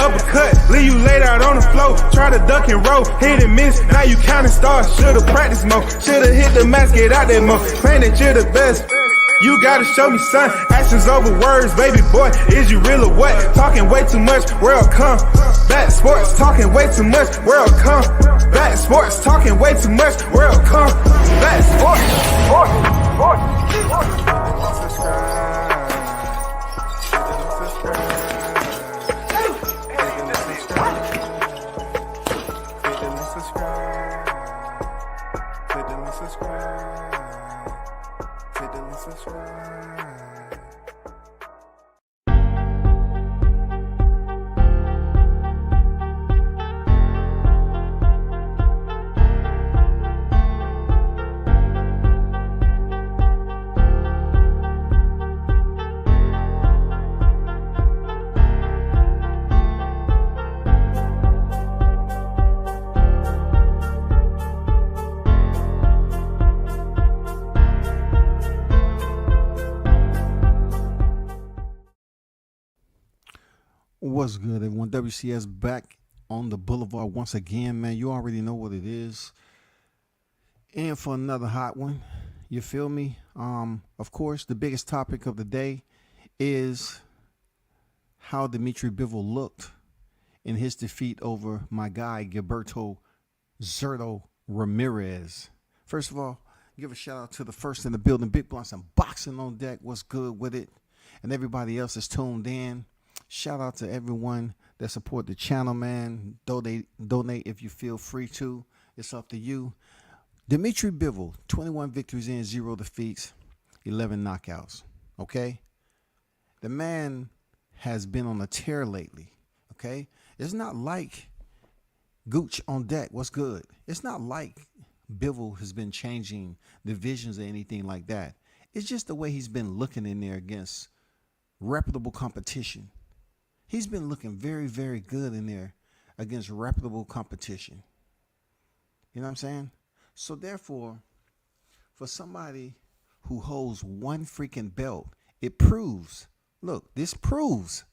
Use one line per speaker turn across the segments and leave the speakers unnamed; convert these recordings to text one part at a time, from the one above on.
uppercut, leave you laid out on the floor. Try to duck and roll, hit and miss, now you counting stars. Should've practiced more, should've hit the mask, get out that mo. Claim that you're the best. You gotta show me, son. Actions over words, baby boy. Is you real or what? Talking way too much, world come. Back sports, talking way too much, world come. Back sports, talking way too much, world come. Back sports.
What's good, everyone? WCS back on the boulevard once again, man. You already know what it is. And for another hot one, you feel me? Of course, the biggest topic of the day is how Dmitry Bivol looked in his defeat over my guy, Gilberto Ramirez. First of all, give a shout out to the first in the building, Big Blunts and Boxing on Deck. What's good with it? And everybody else is tuned in. Shout out to everyone that support the channel, man. Donate if you feel free to. It's up to you. Dmitry Bivol, 21 victories and 0 defeats, 11 knockouts. Okay? The man has been on a tear lately. Okay? It's not like Gooch on deck. What's good? It's not like Bivol has been changing divisions or anything like that. It's just the way he's been looking in there against reputable competition. He's been looking very, very good in there against reputable competition. You know what I'm saying? So therefore, for somebody who holds one freaking belt, it proves, look, this proves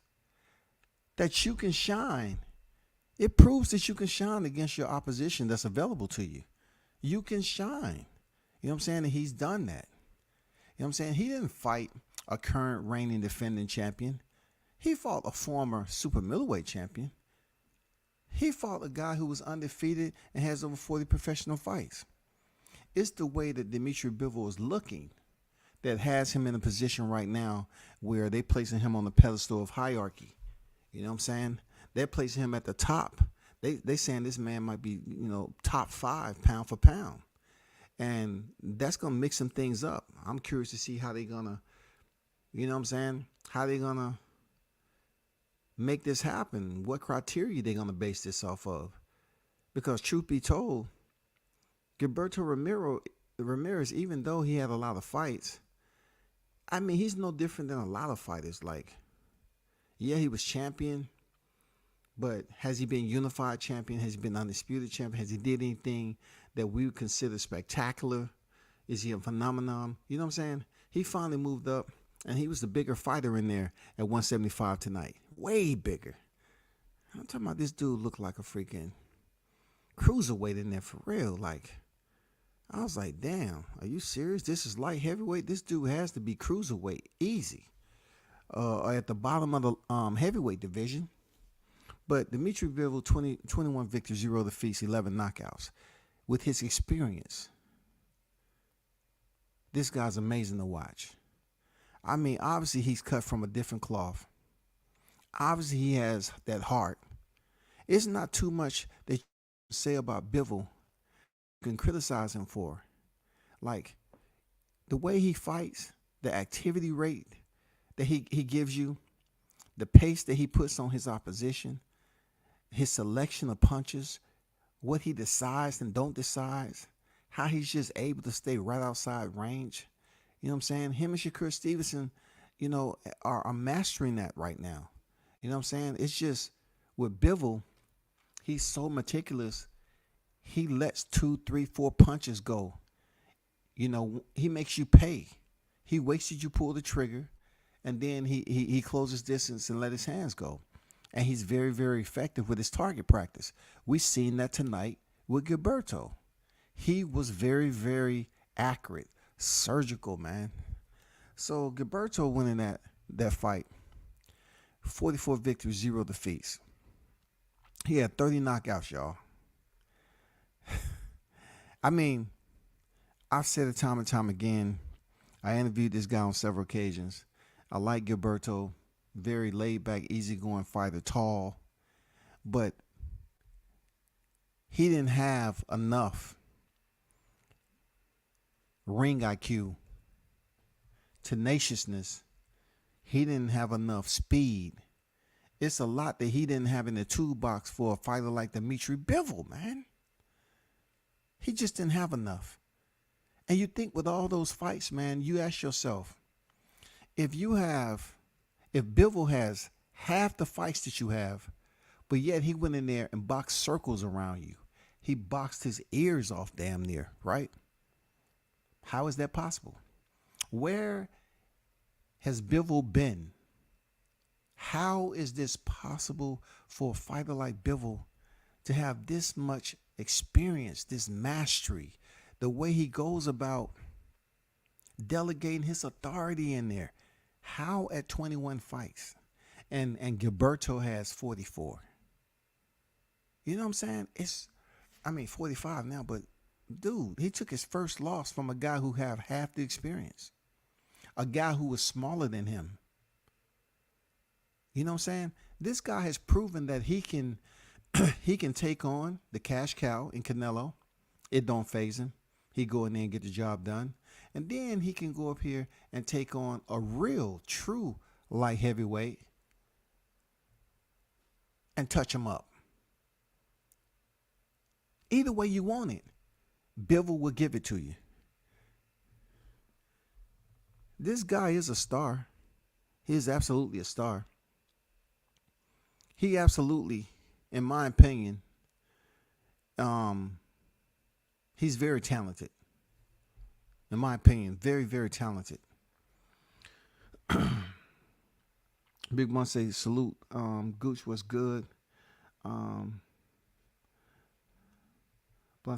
that you can shine. It proves that you can shine against your opposition that's available to you. You can shine. You know what I'm saying? And he's done that. You know what I'm saying? He didn't fight a current reigning defending champion. He fought a former super middleweight champion. He fought a guy who was undefeated and has over 40 professional fights. It's the way that Dmitry Bivol is looking that has him in a position right now where they're placing him on the pedestal of hierarchy. You know what I'm saying? They're placing him at the top. They saying this man might be, top 5 pound for pound. And that's going to mix some things up. I'm curious to see how they're going to, you know what I'm saying? How they're going to make this happen. What criteria they're going to base this off of. Because truth be told, Gilberto Ramirez, even though he had a lot of fights, I mean, he's no different than a lot of fighters. Like, yeah, he was champion, but has he been unified champion? Has he been undisputed champion? Has he did anything that we would consider spectacular? Is he a phenomenon? You know what I'm saying? He finally moved up, and he was the bigger fighter in there at 175 tonight. Way bigger. I'm talking about this dude looked like a freaking cruiserweight in there for real. Like, I was like, damn, are you serious? This is light heavyweight? This dude has to be cruiserweight. Easy. At the bottom of the heavyweight division. But Dmitry Bivol, 21 victories, 0 defeats, 11 knockouts. With his experience, this guy's amazing to watch. I mean, obviously he's cut from a different cloth. Obviously he has that heart. It's not too much that you can say about Bivol you can criticize him for. Like, the way he fights, the activity rate that he gives you, the pace that he puts on his opposition, his selection of punches, what he decides and don't decide, how he's just able to stay right outside range. You know what I'm saying? Him and Shakur Stevenson, are mastering that right now. You know what I'm saying? It's just with Bivol, he's so meticulous. He lets 2, 3, 4 punches go. He makes you pay. He waits till you pull the trigger, and then he closes distance and let his hands go. And he's very, very effective with his target practice. We seen that tonight with Gilberto. He was very, very accurate, surgical, man. So Gilberto winning that fight, 44 victories, 0 defeats. He had 30 knockouts, y'all. I mean, I've said it time and time again. I interviewed this guy on several occasions. I like Gilberto, very laid back, easygoing fighter, tall, but he didn't have enough ring IQ, tenaciousness. He didn't have enough speed. It's a lot that he didn't have in the toolbox for a fighter like Dmitry Bivol, man. He just didn't have enough. And you think with all those fights, man, you ask yourself, if Bivol has half the fights that you have, but yet he went in there and boxed circles around you. He boxed his ears off damn near, right? How is that possible? Where has Bivol been? How is this possible for a fighter like Bivol to have this much experience, this mastery, the way he goes about delegating his authority in there? How at 21 fights? And Gilberto has 44. You know what I'm saying? 45 now, but dude, he took his first loss from a guy who had half the experience. A guy who was smaller than him. You know what I'm saying? This guy has proven that he can take on the cash cow in Canelo. It don't faze him. He go in there and get the job done. And then he can go up here and take on a real, true light heavyweight and touch him up. Either way you want it, Bivol will give it to you. This guy is a star. He is absolutely a star. He absolutely, in my opinion, he's very talented. In my opinion, very, very talented. Big Mon say salute. Gooch was good. Blunt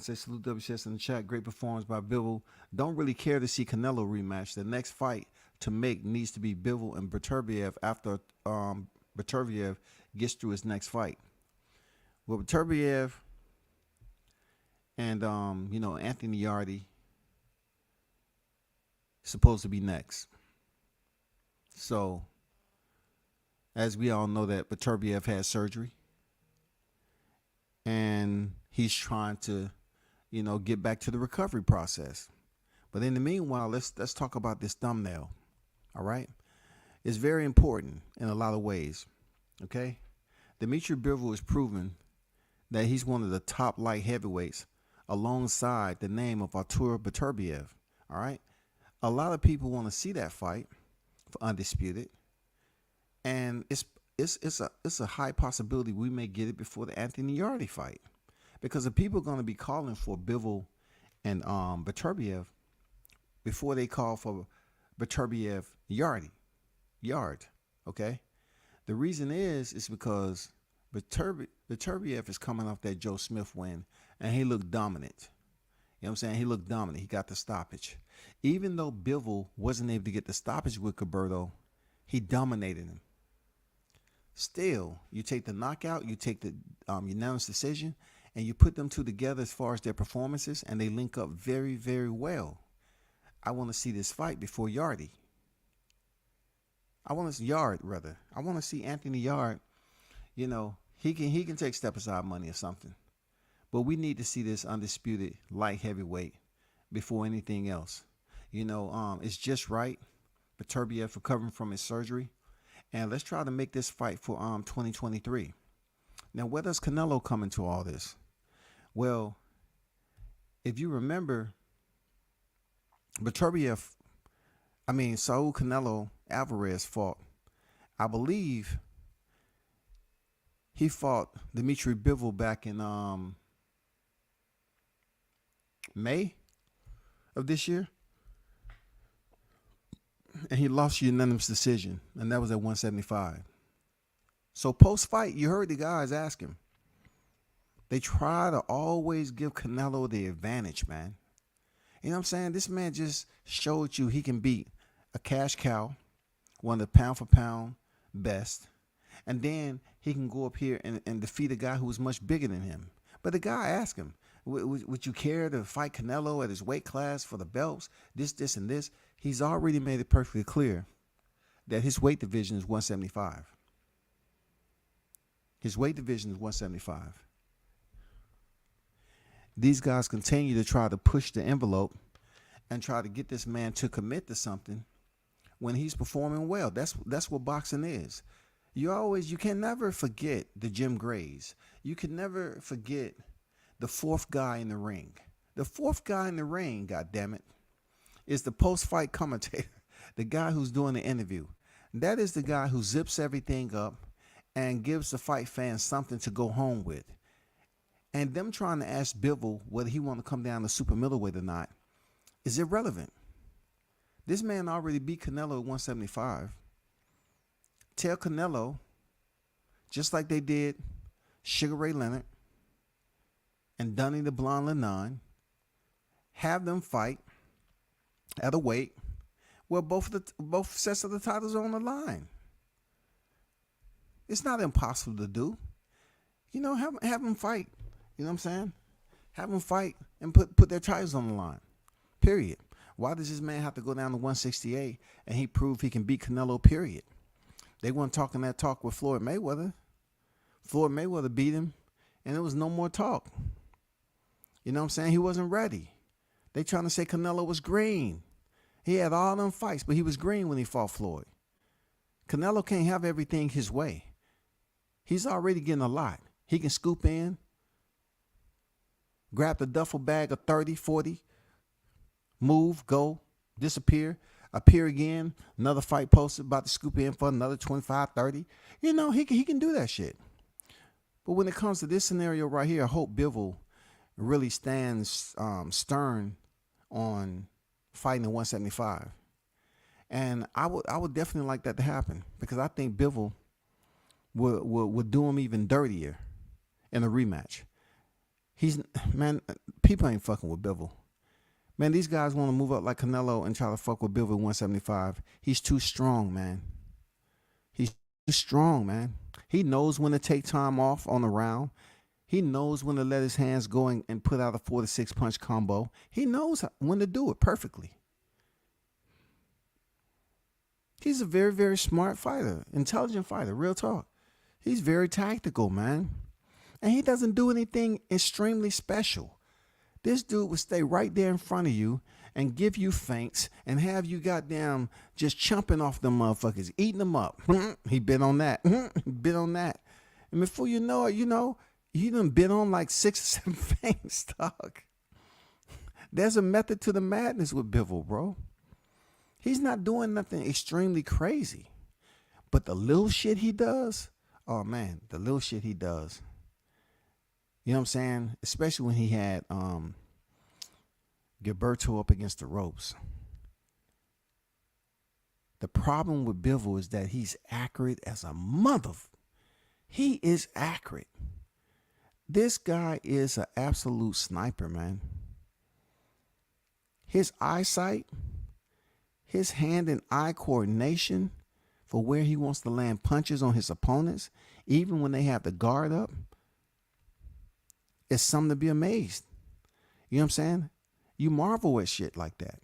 says salute WCS in the chat. Great performance by Bivol. Don't really care to see Canelo rematch. The next fight to make needs to be Bivol and Beterbiev after Beterbiev gets through his next fight. Well, Beterbiev and Anthony Yarde supposed to be next. So, as we all know, that Beterbiev had surgery, and he's trying to, get back to the recovery process. But in the meanwhile, let's talk about this thumbnail. All right, it's very important in a lot of ways. Okay, Dmitry Bivol is proven that he's one of the top light heavyweights, alongside the name of Artur Beterbiev. All right, a lot of people want to see that fight for Undisputed, and it's a high possibility we may get it before the Anthony Yarde fight, because the people are going to be calling for Bivol and Beterbiev before they call for Beterbiev Yard. Okay, the reason is because Beterbiev is coming off that Joe Smith win, and he looked dominant. You know what I'm saying? He looked dominant. He got the stoppage. Even though Bivol wasn't able to get the stoppage with Gilberto, he dominated him. Still, you take the knockout, you take the unanimous decision, and you put them two together as far as their performances, and they link up very, very well. I want to see this fight before Yarde. I want to see Anthony Yarde. He can take step aside money or something. But we need to see this Undisputed light heavyweight before anything else. It's just right. Beterbiev recovering from his surgery. And let's try to make this fight for 2023. Now, where does Canelo come into all this? Well, if you remember, Saul Canelo Alvarez fought. I believe he fought Dmitry Bivol back in May of this year, and he lost unanimous decision, and that was at 175. So post-fight, you heard the guys ask him. They try to always give Canelo the advantage, man. You know what I'm saying? This man just showed you he can beat a cash cow, one of the pound for pound best, and then he can go up here and defeat a guy who was much bigger than him. But the guy asked him, would you care to fight Canelo at his weight class for the belts, this, and this? He's already made it perfectly clear that his weight division is 175. His weight division is 175. These guys continue to try to push the envelope and try to get this man to commit to something when he's performing well. That's what boxing is. You can never forget the Jim Grays. You can never forget the fourth guy in the ring. The fourth guy in the ring, goddammit, is the post-fight commentator, the guy who's doing the interview. That is the guy who zips everything up and gives the fight fans something to go home with. And them trying to ask Bivol whether he want to come down to super middleweight or not is irrelevant. This man already beat Canelo at 175. Tell Canelo, just like they did Sugar Ray Leonard and Dunny the Blonde Lennon, have them fight at a weight where both sets of the titles are on the line. It's not impossible to do. You know, have them fight. You know what I'm saying? Have them fight and put their titles on the line. Period. Why does this man have to go down to 168 and he prove he can beat Canelo? Period. They weren't talking that talk with Floyd Mayweather. Floyd Mayweather beat him, and there was no more talk. You know what I'm saying? He wasn't ready. They trying to say Canelo was green. He had all them fights, but he was green when he fought Floyd. Canelo can't have everything his way. He's already getting a lot. He can scoop in, grab the duffel bag of 30, 40, move, go, disappear, appear again, another fight posted, about to scoop in for another 25, 30. You know, he can do that shit. But when it comes to this scenario right here, I hope Bivol really stands stern on fighting at 175. And I would definitely like that to happen, because I think Bivol would do him even dirtier in a rematch. Man, people ain't fucking with Bivol. Man, these guys want to move up like Canelo and try to fuck with Bivol at 175. He's too strong, man. He's too strong, man. He knows when to take time off on the round. He knows when to let his hands go and put out a 4 to 6 punch combo. He knows when to do it perfectly. He's a very, very smart fighter, intelligent fighter, real talk. He's very tactical, man. And he doesn't do anything extremely special. This dude would stay right there in front of you and give you feints and have you goddamn just chumping off them motherfuckers, eating them up. He bit on that. He bit on that. And before you know it, he done bit on like 6 or 7 feints, dog. There's a method to the madness with Bivol, bro. He's not doing nothing extremely crazy. But the little shit he does, oh man, the little shit he does. You know what I'm saying? Especially when he had Gilberto up against the ropes. The problem with Bivol is that he's accurate as a mother. He is accurate. This guy is an absolute sniper, man. His eyesight, his hand and eye coordination for where he wants to land punches on his opponents, even when they have the guard up, it's something to be amazed. You know what I'm saying? You marvel at shit like that.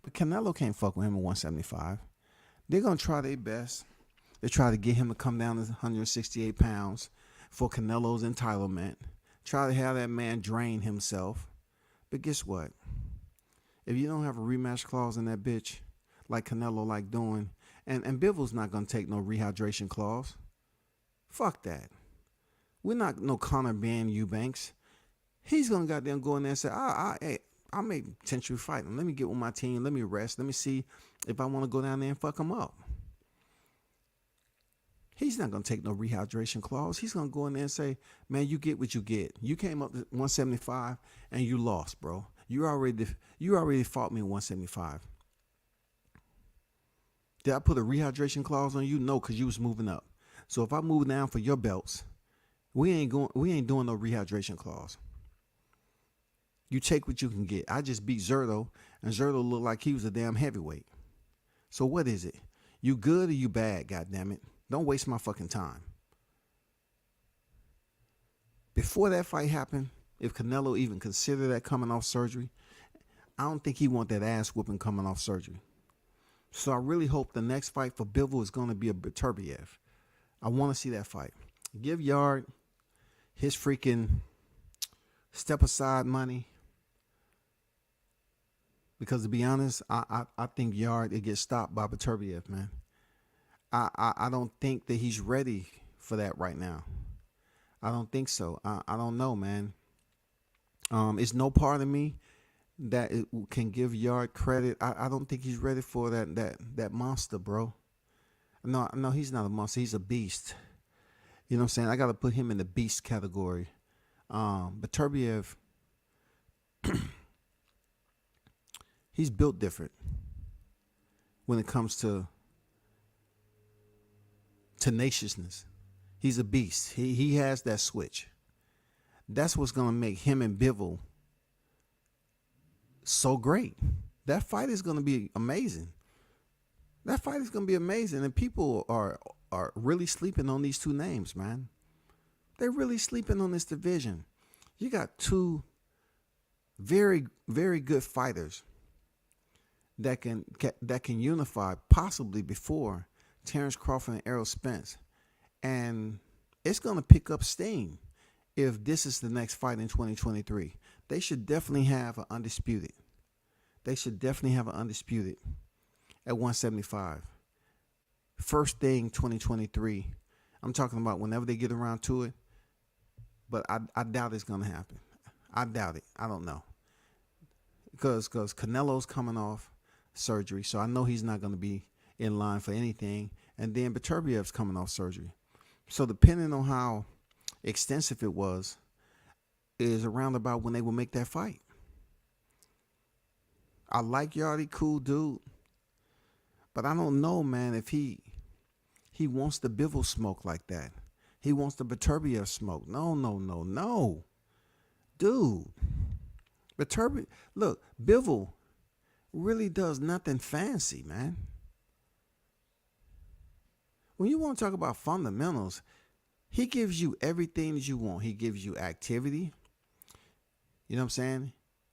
But Canelo can't fuck with him at 175. They're going to try their best. They try to get him to come down to 168 pounds for Canelo's entitlement. Try to have that man drain himself. But guess what? If you don't have a rematch clause in that bitch, like Canelo like doing, and Bivol's not going to take no rehydration clause. Fuck that. We're not no Conor Ben Eubanks. He's going to goddamn go in there and say, I may potentially fight him. Let me get with my team. Let me rest. Let me see if I want to go down there and fuck him up. He's not going to take no rehydration clause. He's going to go in there and say, man, you get what you get. You came up to 175 and you lost, bro. You already fought me at 175. Did I put a rehydration clause on you? No, because you was moving up. So if I move down for your belts, we ain't doing no rehydration clause. You take what you can get. I just beat Zerto, and Zerto looked like he was a damn heavyweight. So what is it? You good or you bad, goddammit? Don't waste my fucking time. Before that fight happened, if Canelo even considered that coming off surgery, I don't think he want that ass whooping coming off surgery. So I really hope the next fight for Bivol is going to be a Beterbiev. I want to see that fight. Give Yard his freaking step aside money. Because to be honest, I think Yard, it gets stopped by Beterbiev, man. I don't think that he's ready for that right now. I don't think so. I don't know, man. It's no part of me that it can give Yard credit. I don't think he's ready for that monster, bro. No, he's not a monster. He's a beast. You know what I'm saying? I got to put him in the beast category. Beterbiev, he's built different when it comes to tenaciousness. He's a beast. He has that switch. That's what's going to make him and Bivol so great. That fight is going to be amazing. That fight is going to be amazing. And people are really sleeping on these two names, man. They're really sleeping on this division. You got two very, very good fighters that can unify possibly before Terrence Crawford and Errol Spence. And it's going to pick up steam if this is the next fight in 2023. They should definitely have an undisputed. They should definitely have an undisputed at 175. First thing 2023. I'm talking about whenever they get around to it. But I doubt it's going to happen. I doubt it. I don't know. Because Canelo's coming off surgery, so I know he's not going to be in line for anything. And then Beterbiev's coming off surgery. So depending on how extensive it was, is around about when they will make that fight. I like Yardy, cool dude. But I don't know, man, if he wants the Bivol smoke like that. He wants the Beterbiev smoke. No. Dude. Look, Bivol really does nothing fancy, man. When you want to talk about fundamentals, he gives you everything that you want. He gives you activity. You know what I'm saying?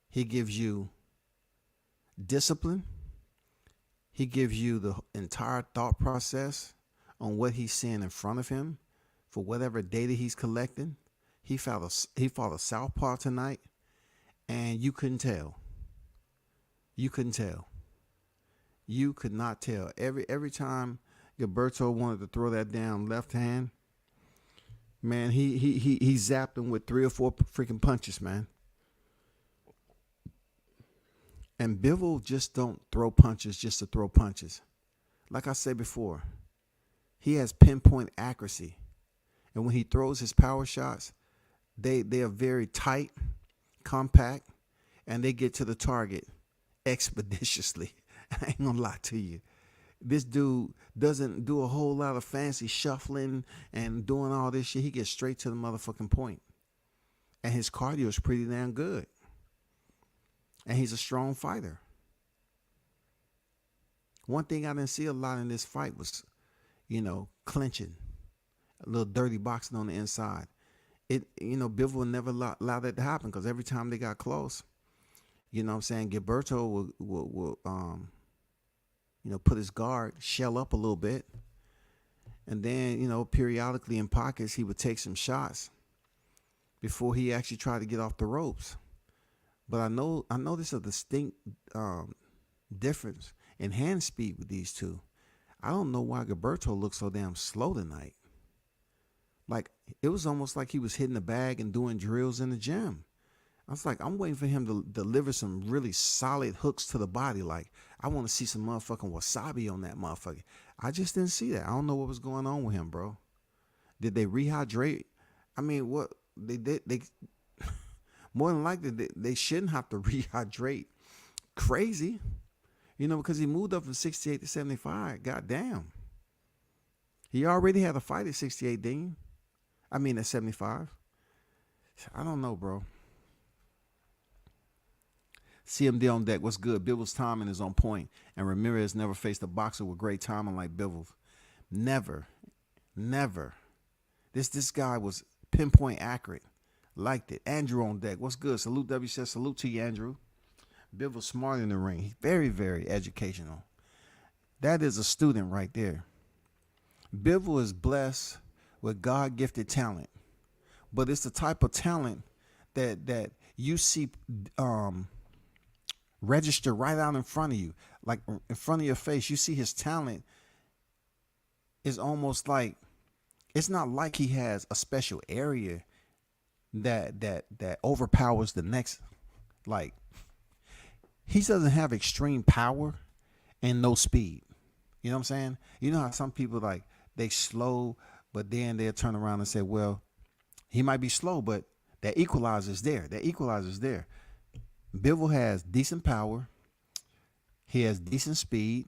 He gives you discipline. He gives you the entire thought process on what he's seeing in front of him for whatever data he's collecting. He fought a southpaw tonight, and you couldn't tell. You couldn't tell. You could not tell. Every time Gilberto wanted to throw that down left hand, man, he zapped him with 3 or 4 freaking punches, man. And Bivol just don't throw punches just to throw punches. Like I said before, he has pinpoint accuracy. And when he throws his power shots, they are very tight, compact, and they get to the target expeditiously. I ain't gonna lie to you. This dude doesn't do a whole lot of fancy shuffling and doing all this shit. He gets straight to the motherfucking point. And his cardio is pretty damn good. And he's a strong fighter. One thing I didn't see a lot in this fight was, clinching. A little dirty boxing on the inside. Bivol never allowed that to happen because every time they got close, Gilberto will put his guard, shell up a little bit. And then, periodically in pockets, he would take some shots before he actually tried to get off the ropes. But I know there's a distinct difference in hand speed with these two. I don't know why Gilberto looked so damn slow tonight. Like, it was almost like he was hitting the bag and doing drills in the gym. I was like, I'm waiting for him to deliver some really solid hooks to the body. Like, I want to see some motherfucking wasabi on that motherfucker. I just didn't see that. I don't know what was going on with him, bro. Did they rehydrate? I mean, what they more than likely they shouldn't have to rehydrate. Crazy, because he moved up from 68 to 75. Goddamn. He already had a fight at 68, didn't you? I mean, at 75. I don't know, bro. CMD on deck. What's good? Bivol's timing is on point, and Ramirez never faced a boxer with great timing like Bivol. Never, never. This guy was pinpoint accurate. Liked it. Andrew on deck. What's good? Salute W says salute to you, Andrew. Bivol's smart in the ring. He's very, very educational. That is a student right there. Bivol is blessed with God-gifted talent, but it's the type of talent that you see register right out in front of you, like in front of your face. You see his talent is almost like, it's not like he has a special area that overpowers the next. Like, he doesn't have extreme power and no speed. You know what I'm saying? You know how some people, like, they slow, but then they'll turn around and say, well, he might be slow, but that equalizer's there. That equalizer's there. Bivol has decent power. He has decent speed.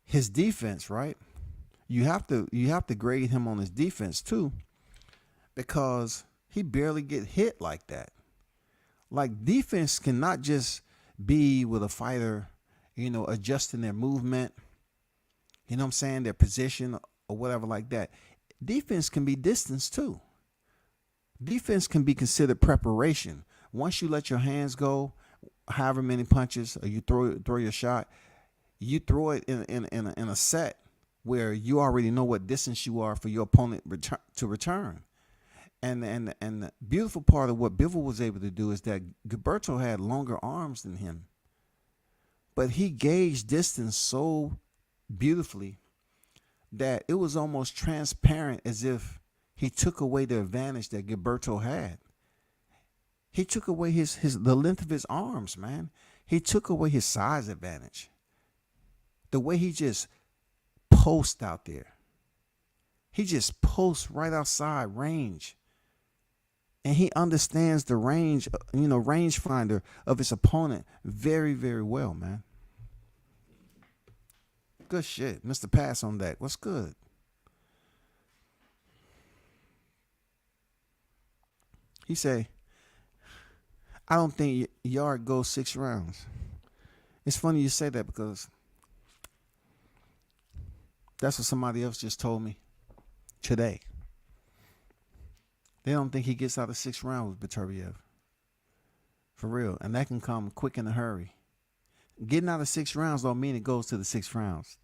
His defense, right? You have to grade him on his defense too, because he barely get hit like that. Like, defense cannot just be with a fighter, adjusting their movement, you know what I'm saying, their position or whatever like that. Defense can be distance too. Defense can be considered preparation. Once you let your hands go, however many punches, or you throw your shot, you throw it in a set where you already know what distance you are for your opponent to return. And the beautiful part of what Bivol was able to do is that Gilberto had longer arms than him, but he gauged distance so beautifully that it was almost transparent, as if he took away the advantage that Gilberto had. He took away the length of his arms, man. He took away his size advantage. The way he just posts out there. He just posts right outside range. And he understands the range, range finder of his opponent very, very well, man. Good shit. Mr. Pass on that. What's good? He say, I don't think Yard goes 6 rounds. It's funny you say that, because that's what somebody else just told me today. They don't think he gets out of 6 rounds with Beterbiev. For real. And that can come quick in a hurry. Getting out of 6 rounds don't mean it goes to the 6 rounds.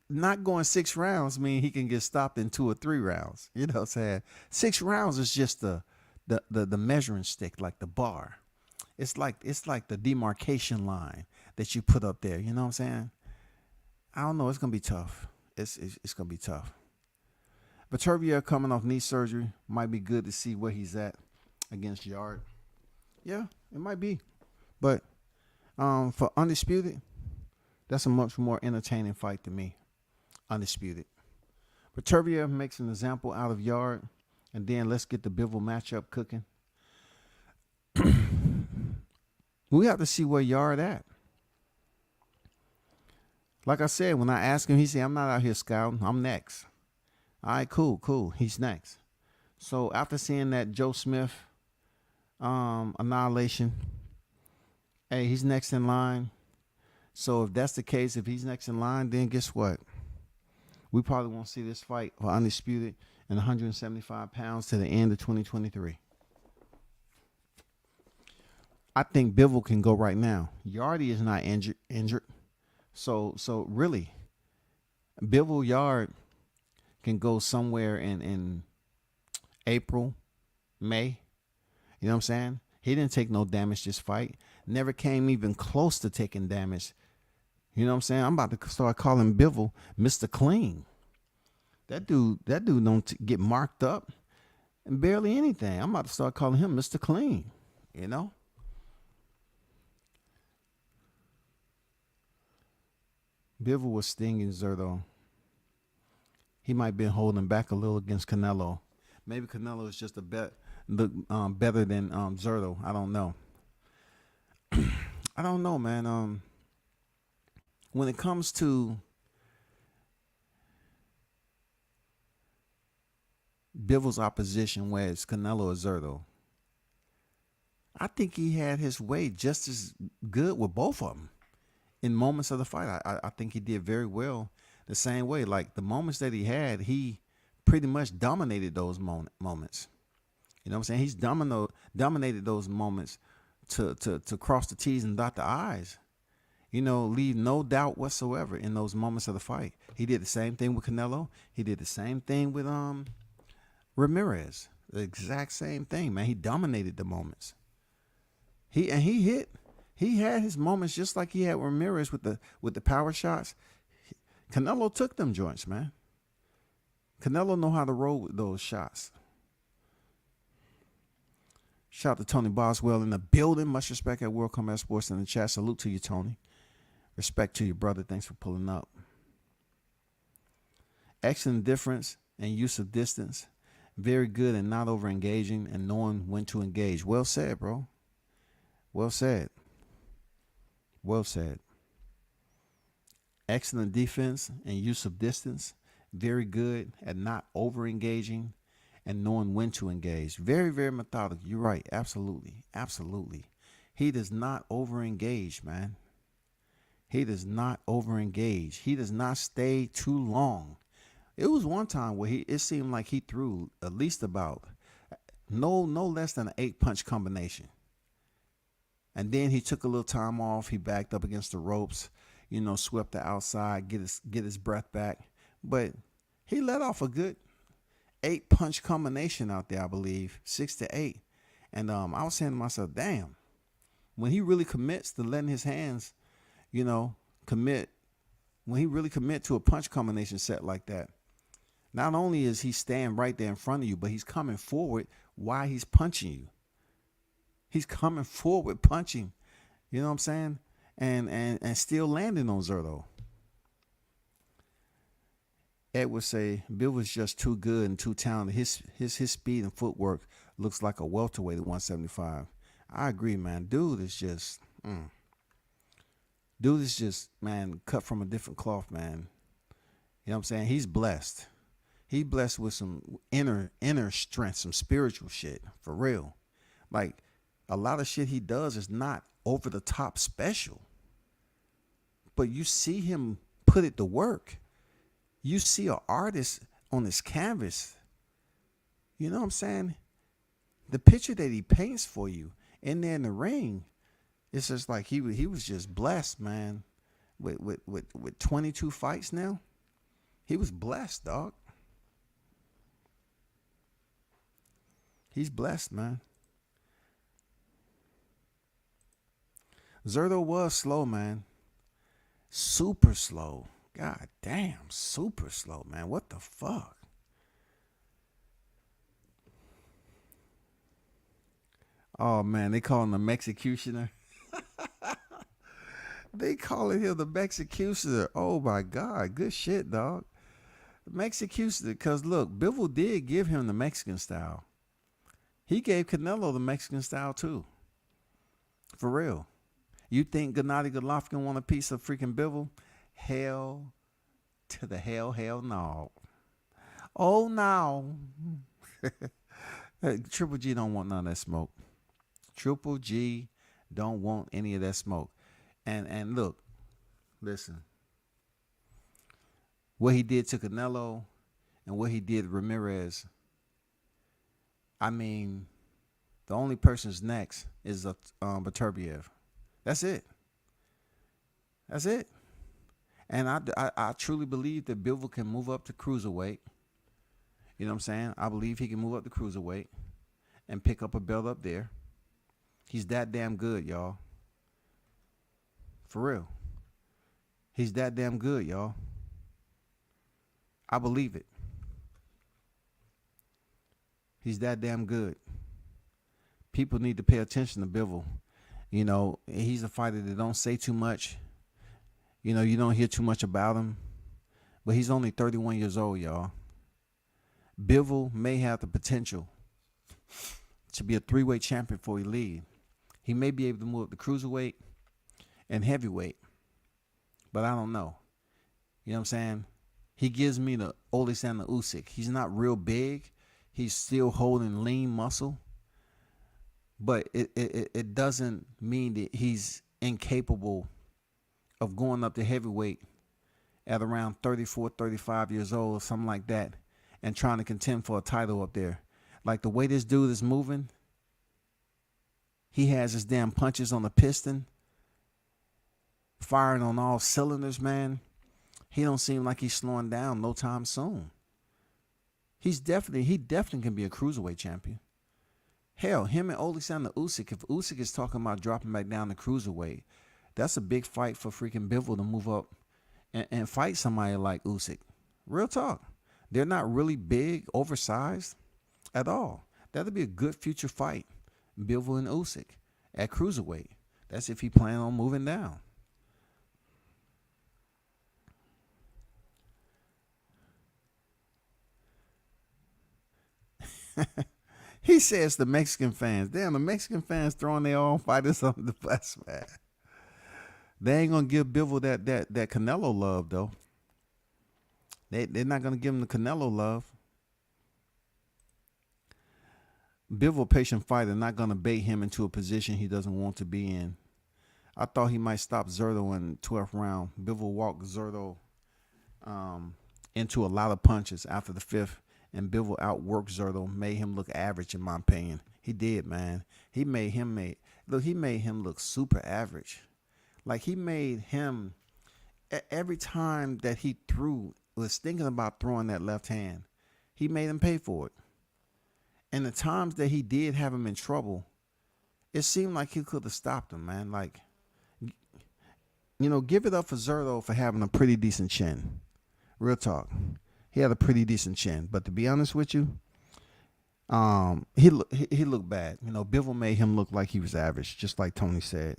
Not going 6 rounds mean he can get stopped in 2 or 3 rounds. You know what I'm saying? 6 rounds is just the measuring stick, like the bar. It's like the demarcation line that you put up there. You know what I'm saying? I don't know. It's gonna be tough. It's gonna be tough. Beterbiev coming off knee surgery might be good to see where he's at against Yard. Yeah, it might be. But for Undisputed, that's a much more entertaining fight to me. Undisputed. Beterbiev makes an example out of Yard, and then let's get the Bivol matchup cooking. We have to see where Yard at. Like I said, when I asked him, he said, I'm not out here scouting. I'm next. All right, cool. He's next. So after seeing that Joe Smith annihilation, hey, he's next in line. So if that's the case, if he's next in line, then guess what? We probably won't see this fight for Undisputed in 175 pounds to the end of 2023. I think Bivol can go right now. Yardy is not injured. So really, Bivol Yard can go somewhere in April, May. You know what I'm saying? He didn't take no damage this fight. Never came even close to taking damage. You know what I'm saying? I'm about to start calling Bivol Mr. Clean. That dude don't get marked up and barely anything. I'm about to start calling him Mr. Clean. You know? Bivol was stinging Zerto. He might have been holding back a little against Canelo. Maybe Canelo is just better than Zerto. I don't know. I don't know, man. when it comes to Bivol's opposition, where it's Canelo or Zurdo, I think he had his way just as good with both of them in moments of the fight. I think he did very well the same way. Like the moments that he had, he pretty much dominated those moments. You know what I'm saying? He's dominated those moments to cross the T's and dot the I's. You know, leave no doubt whatsoever in those moments of the fight. He did the same thing with Canelo. He did the same thing with Ramirez. The exact same thing, man. He dominated the moments. He had his moments just like he had Ramirez with the power shots. Canelo took them joints, man. Canelo know how to roll with those shots. Shout out to Tony Boswell in the building. Much respect at World Combat Sports in the chat. Salute to you, Tony. Respect to your brother. Thanks for pulling up. Excellent difference and use of distance. Very good and not over engaging and knowing when to engage. Well said, bro. Well said. Well said. Excellent defense and use of distance. Very good at not over engaging and knowing when to engage. Very, very methodical. You're right. Absolutely. Absolutely. He does not over engage, man. He does not over engage. He does not stay too long. It was one time where it seemed like he threw at least about no less than an 8-punch combination. And then he took a little time off. He backed up against the ropes, you know, swept the outside, get his breath back. But he let off a good 8-punch combination out there, I believe, 6 to 8. And I was saying to myself, damn, when he really commits to letting his hands, you know, when he really commit to a punch combination set like that, not only is he staying right there in front of you, but he's coming forward while he's punching you. He's coming forward punching, you know what I'm saying? And still landing on Zurdo. Ed would say Bill was just too good and too talented. His speed and footwork looks like a welterweight at 175. I agree, man. Dude is just man, cut from a different cloth, man. You know what I'm saying? He's blessed. He blessed with some inner strength, some spiritual shit, for real. Like, a lot of shit he does is not over the top special. But you see him put it to work. You see an artist on his canvas. You know what I'm saying? The picture that he paints for you in there in the ring, it's just like he was just blessed, man. With 22 fights now, he was blessed, dog. He's blessed, man. Zurdo was slow, man. Super slow. God damn, super slow, man. What the fuck? Oh, man, they call him the Mexicutioner. They calling him the Mexicutioner. Oh, my God. Good shit, dog. The Mexicutioner. Because, look, Bivol did give him the Mexican style. He gave Canelo the Mexican style, too. For real. You think Gennady Golovkin want a piece of freaking Bivol? Hell to the hell no. Oh, no. Triple G don't want none of that smoke. Triple G don't want any of that smoke. And look, listen. What he did to Canelo and what he did to Ramirez, I mean, the only person's next is Beterbiev. That's it. That's it. And I truly believe that Bivol can move up to cruiserweight. You know what I'm saying? I believe he can move up to cruiserweight and pick up a belt up there. He's that damn good, y'all. For real. He's that damn good, y'all. I believe it. He's that damn good. People need to pay attention to Bivol. You know, he's a fighter that don't say too much. You know, you don't hear too much about him. But he's only 31 years old, y'all. Bivol may have the potential to be a 3-weight champion before he leaves. He may be able to move up to cruiserweight and heavyweight but I don't know. You know what I'm saying? He gives me the Oleksandr Usyk. He's not real big. He's still holding lean muscle. But it doesn't mean that he's incapable of going up to heavyweight at around 34, 35 years old or something like that and trying to contend for a title up there. Like the way this dude is moving, he has his damn punches on the piston, firing on all cylinders, man. He don't seem like he's slowing down no time soon. He definitely can be a cruiserweight champion. Hell, him and Oleksandr Usyk, if Usyk is talking about dropping back down to cruiserweight, that's a big fight for freaking Bivol to move up and fight somebody like Usyk. Real talk. They're not really big, oversized at all. That'll be a good future fight, Bivol and Usyk at cruiserweight. That's if he plans on moving down. He says the Mexican fans. Damn, the Mexican fans throwing their own fighters on the bus, man. They ain't gonna give Bivol that Canelo love though. They're not gonna give him the Canelo love. Bivol, patient fighter, not gonna bait him into a position he doesn't want to be in. I thought he might stop Zurdo in the 12th round. Bivol walked Zurdo into a lot of punches after the 5th. And Bivol outworked Zurdo, made him look average in my opinion. He did, man. He made him look super average. Like he made him, every time that he was thinking about throwing that left hand, he made him pay for it. And the times that he did have him in trouble, it seemed like he could have stopped him, man. Like, give it up for Zurdo for having a pretty decent chin. Real talk. He had a pretty decent chin, but to be honest with you, he looked bad. Bivol made him look like he was average, just like Tony said.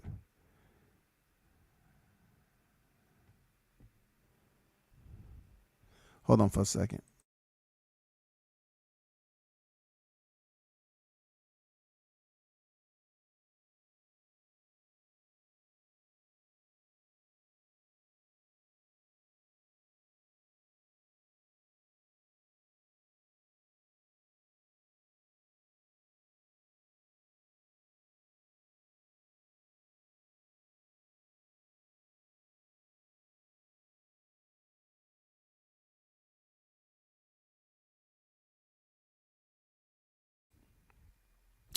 Hold on for a second.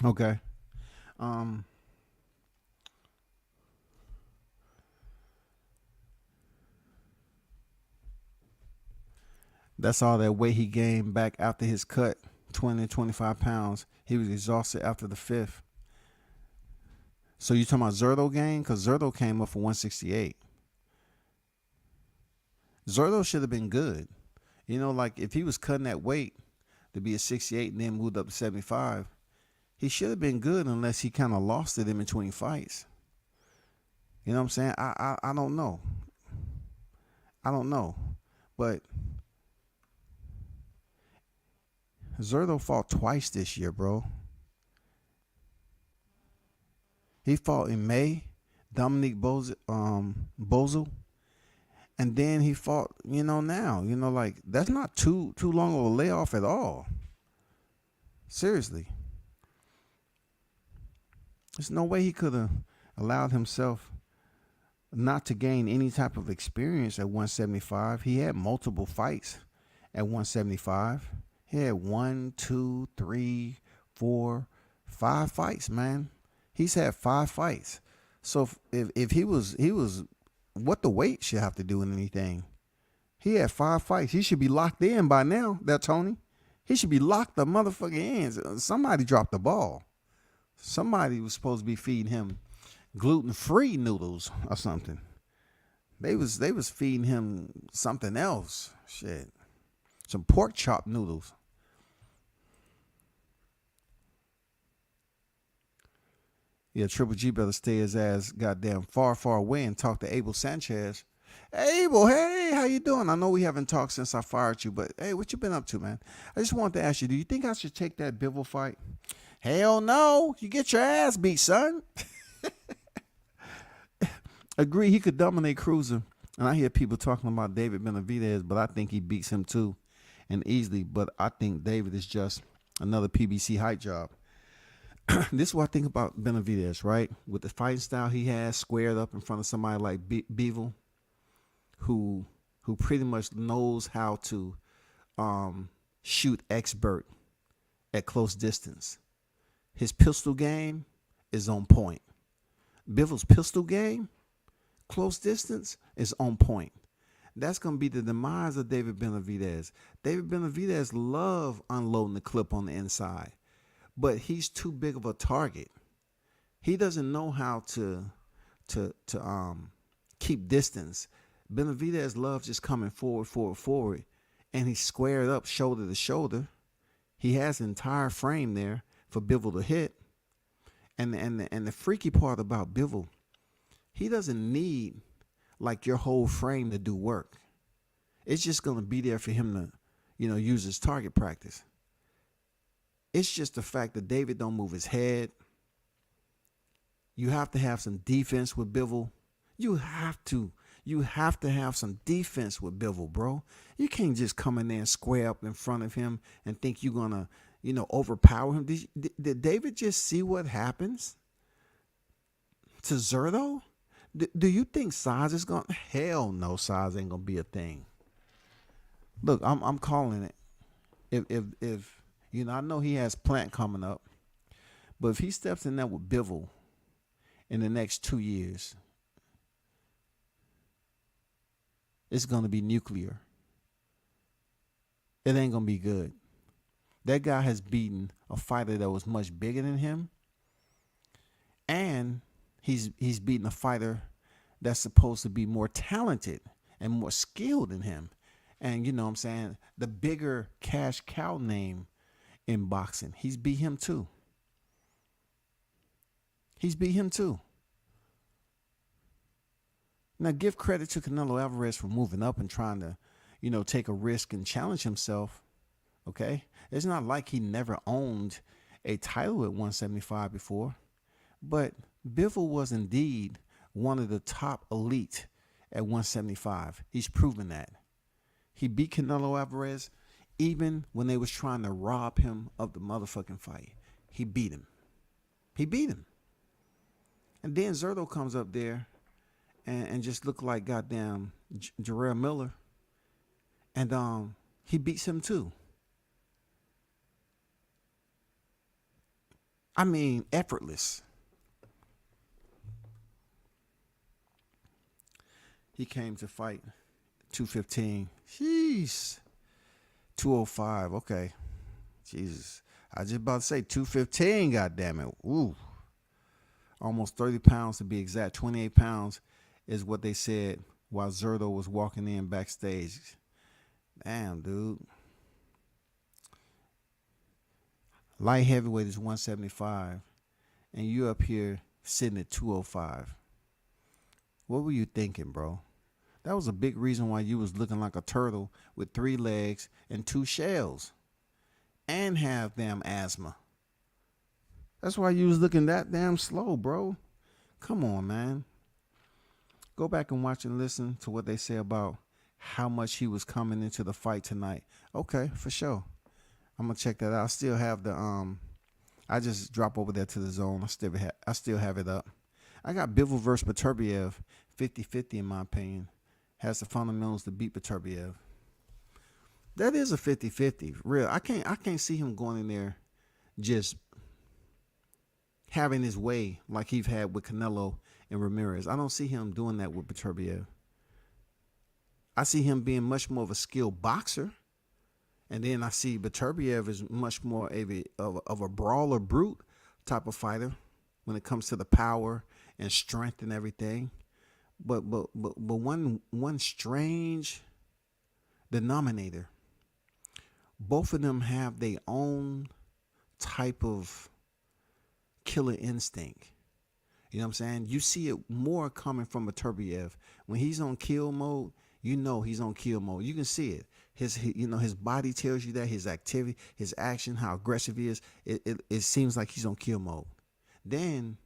Okay. That's all that weight he gained back after his cut, 20 to 25 pounds. He was exhausted after the 5th. So you talking about Zurdo gain? Because Zurdo came up for 168. Zurdo should have been good. Like if he was cutting that weight to be a 68 and then moved up to 75, he should have been good unless he kind of lost it in between fights. You know what I'm saying? I don't know. I don't know. But Zurdo fought twice this year, bro. He fought in May, Dominique Bozel, and then he fought, now. Like that's not too long of a layoff at all. Seriously. There's no way he could have allowed himself not to gain any type of experience at 175. He had multiple fights at 175. He had 1, 2, 3, 4, 5 fights, man. He's had 5 fights. So if he was what the weight should have to do in anything. He had 5 fights. He should be locked in by now, that Tony. He should be locked the motherfucking in. Somebody dropped the ball. Somebody was supposed to be feeding him gluten-free noodles or something. They was feeding him something else. Shit. Some pork chop noodles. Yeah, Triple G better stay his ass goddamn far, far away and talk to Abel Sanchez. Hey, Abel, hey, how you doing? I know we haven't talked since I fired you, but hey, what you been up to, man? I just wanted to ask you, do you think I should take that Bivol fight? Hell no. You get your ass beat, son. Agree, he could dominate cruiser, And I hear people talking about David Benavidez, but I think he beats him too, and easily. But I think David is just another PBC hype job. This is what I think about Benavidez, right? With the fighting style he has, squared up in front of somebody like Bivol, who pretty much knows how to shoot expert at close distance. His pistol game is on point. Bivol's pistol game, close distance, is on point. That's going to be the demise of David Benavidez. David Benavidez love unloading the clip on the inside, but he's too big of a target. He doesn't know how to keep distance. Benavidez loves just coming forward, and he's squared up shoulder to shoulder. He has the entire frame there for Bivol to hit. And the freaky part about Bivol, he doesn't need like your whole frame to do work. It's just going to be there for him to, use his target practice. It's just the fact that David don't move his head. You have to have some defense with Bivol. You have to have some defense with Bivol, bro. You can't just come in there and square up in front of him and think you're going to, overpower him. Did David just see what happens to Zerto? Do you think size is going? Hell no, size ain't gonna be a thing. Look, I'm calling it. If I know he has Plant coming up, but if he steps in there with Bivol in the next 2 years, it's gonna be nuclear. It ain't gonna be good. That guy has beaten a fighter that was much bigger than him, and he's beaten a fighter that's supposed to be more talented and more skilled than him. And you know what I'm saying? The bigger cash cow name in boxing. He's beat him too. Now give credit to Canelo Alvarez for moving up and trying to, take a risk and challenge himself. Okay? It's not like he never owned a title at 175 before. But Bivol was indeed one of the top elite at 175. He's proven that. He beat Canelo Alvarez even when they was trying to rob him of the motherfucking fight. He beat him. And then Zerto comes up there and just looked like goddamn Jarrell Miller. And he beats him too. I mean, effortless. He came to fight 215. Jeez. 205. Okay. Jesus. I was just about to say 215, goddammit. Ooh. Almost 30 pounds to be exact. 28 pounds is what they said while Zerto was walking in backstage. Damn, dude. Light heavyweight is 175. And you up here sitting at 205. What were you thinking, bro? That was a big reason why you was looking like a turtle with 3 legs and 2 shells and have damn asthma. That's why you was looking that damn slow, bro. Come on, man. Go back and watch and listen to what they say about how much he was coming into the fight tonight. Okay, for sure. I'm going to check that out. I still have the, I just drop over there to the zone. I still have it up. I got Bivol versus Beterbiev, 50-50 in my opinion. Has the fundamentals to beat Beterbiev. That is a 50-50. Real. I can't see him going in there just having his way like he's had with Canelo and Ramirez. I don't see him doing that with Beterbiev. I see him being much more of a skilled boxer. And then I see Beterbiev is much more of a brawler brute type of fighter when it comes to the power and strength and everything. But one strange denominator. Both of them have their own type of killer instinct. You know what I'm saying? You see it more coming from Beterbiev. When he's on kill mode, you know he's on kill mode. You can see it. His body tells you that, his activity, his action, how aggressive he is. It seems like he's on kill mode. Then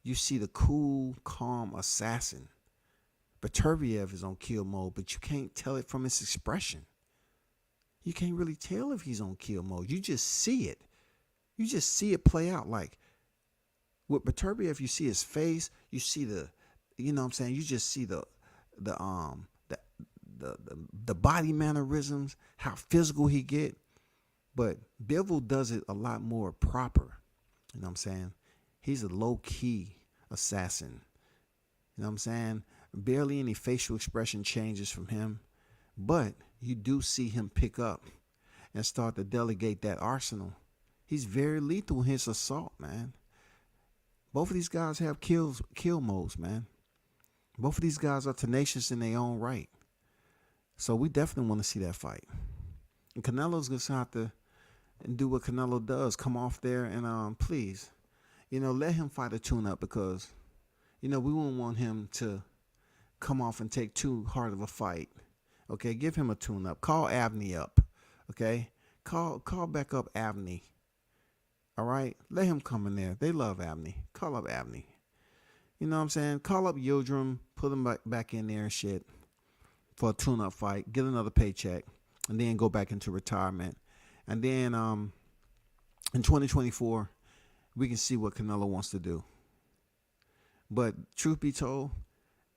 you see the cool, calm assassin, Beterbiev is on kill mode, but you can't tell it from his expression. You can't really tell if he's on kill mode. You just see it. You just see it play out. Like with Beterbiev, you see his face. You see the, you know what I'm saying? You just see the body mannerisms, how physical he get. But Bivol does it a lot more proper. You know what I'm saying? He's a low-key assassin. You know what I'm saying? Barely any facial expression changes from him. But you do see him pick up and start to delegate that arsenal. He's very lethal in his assault, man. Both of these guys have kill modes, man. Both of these guys are tenacious in their own right. So we definitely want to see that fight. And Canelo's going to have to do what Canelo does. Come off there and please, let him fight a tune-up, because, we won't want him to come off and take too hard of a fight. Okay, give him a tune-up. Call Avni up. Okay, call back up Avni. All right, let him come in there. They love Avni. Call up Avni. You know what I'm saying? Call up Yildirim, put him back in there and shit for a tune-up fight. Get another paycheck, and then go back into retirement. And then in 2024, we can see what Canelo wants to do. But truth be told,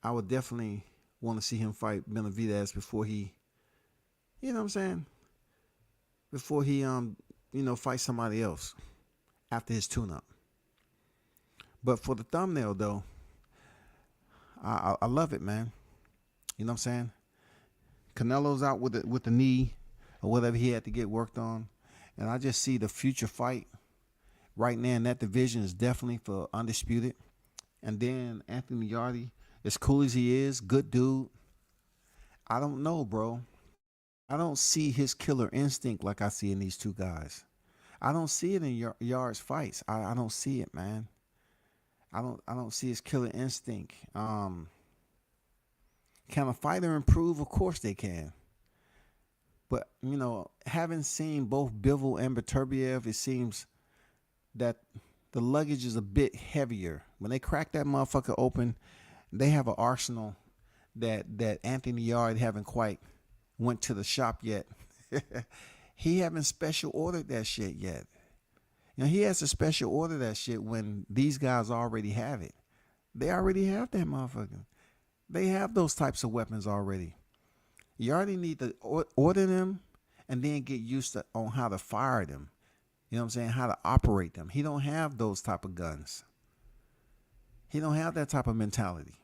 I would definitely want to see him fight Benavidez before he, you know what I'm saying? Before he, fights somebody else after his tune-up. But for the thumbnail, though, I love it, man. You know what I'm saying? Canelo's out with the knee or whatever he had to get worked on. And I just see the future fight right now in that division is definitely for undisputed. And then Anthony Yarde, as cool as he is, good dude, I don't know, bro. I don't see his killer instinct like I see in these two guys. I don't see it in Yarde's fights. I don't see it, man. I don't see his killer instinct. Can a fighter improve? Of course they can. But, having seen both Bivol and Beterbiev, it seems that the luggage is a bit heavier. When they crack that motherfucker open, they have an arsenal that Anthony Yarde haven't quite went to the shop yet. He haven't special ordered that shit yet. He has to special order that shit when these guys already have it. They already have that motherfucker. They have those types of weapons already. You already need to order them and then get used to on how to fire them. You know what I'm saying? How to operate them. He don't have those type of guns. He don't have that type of mentality.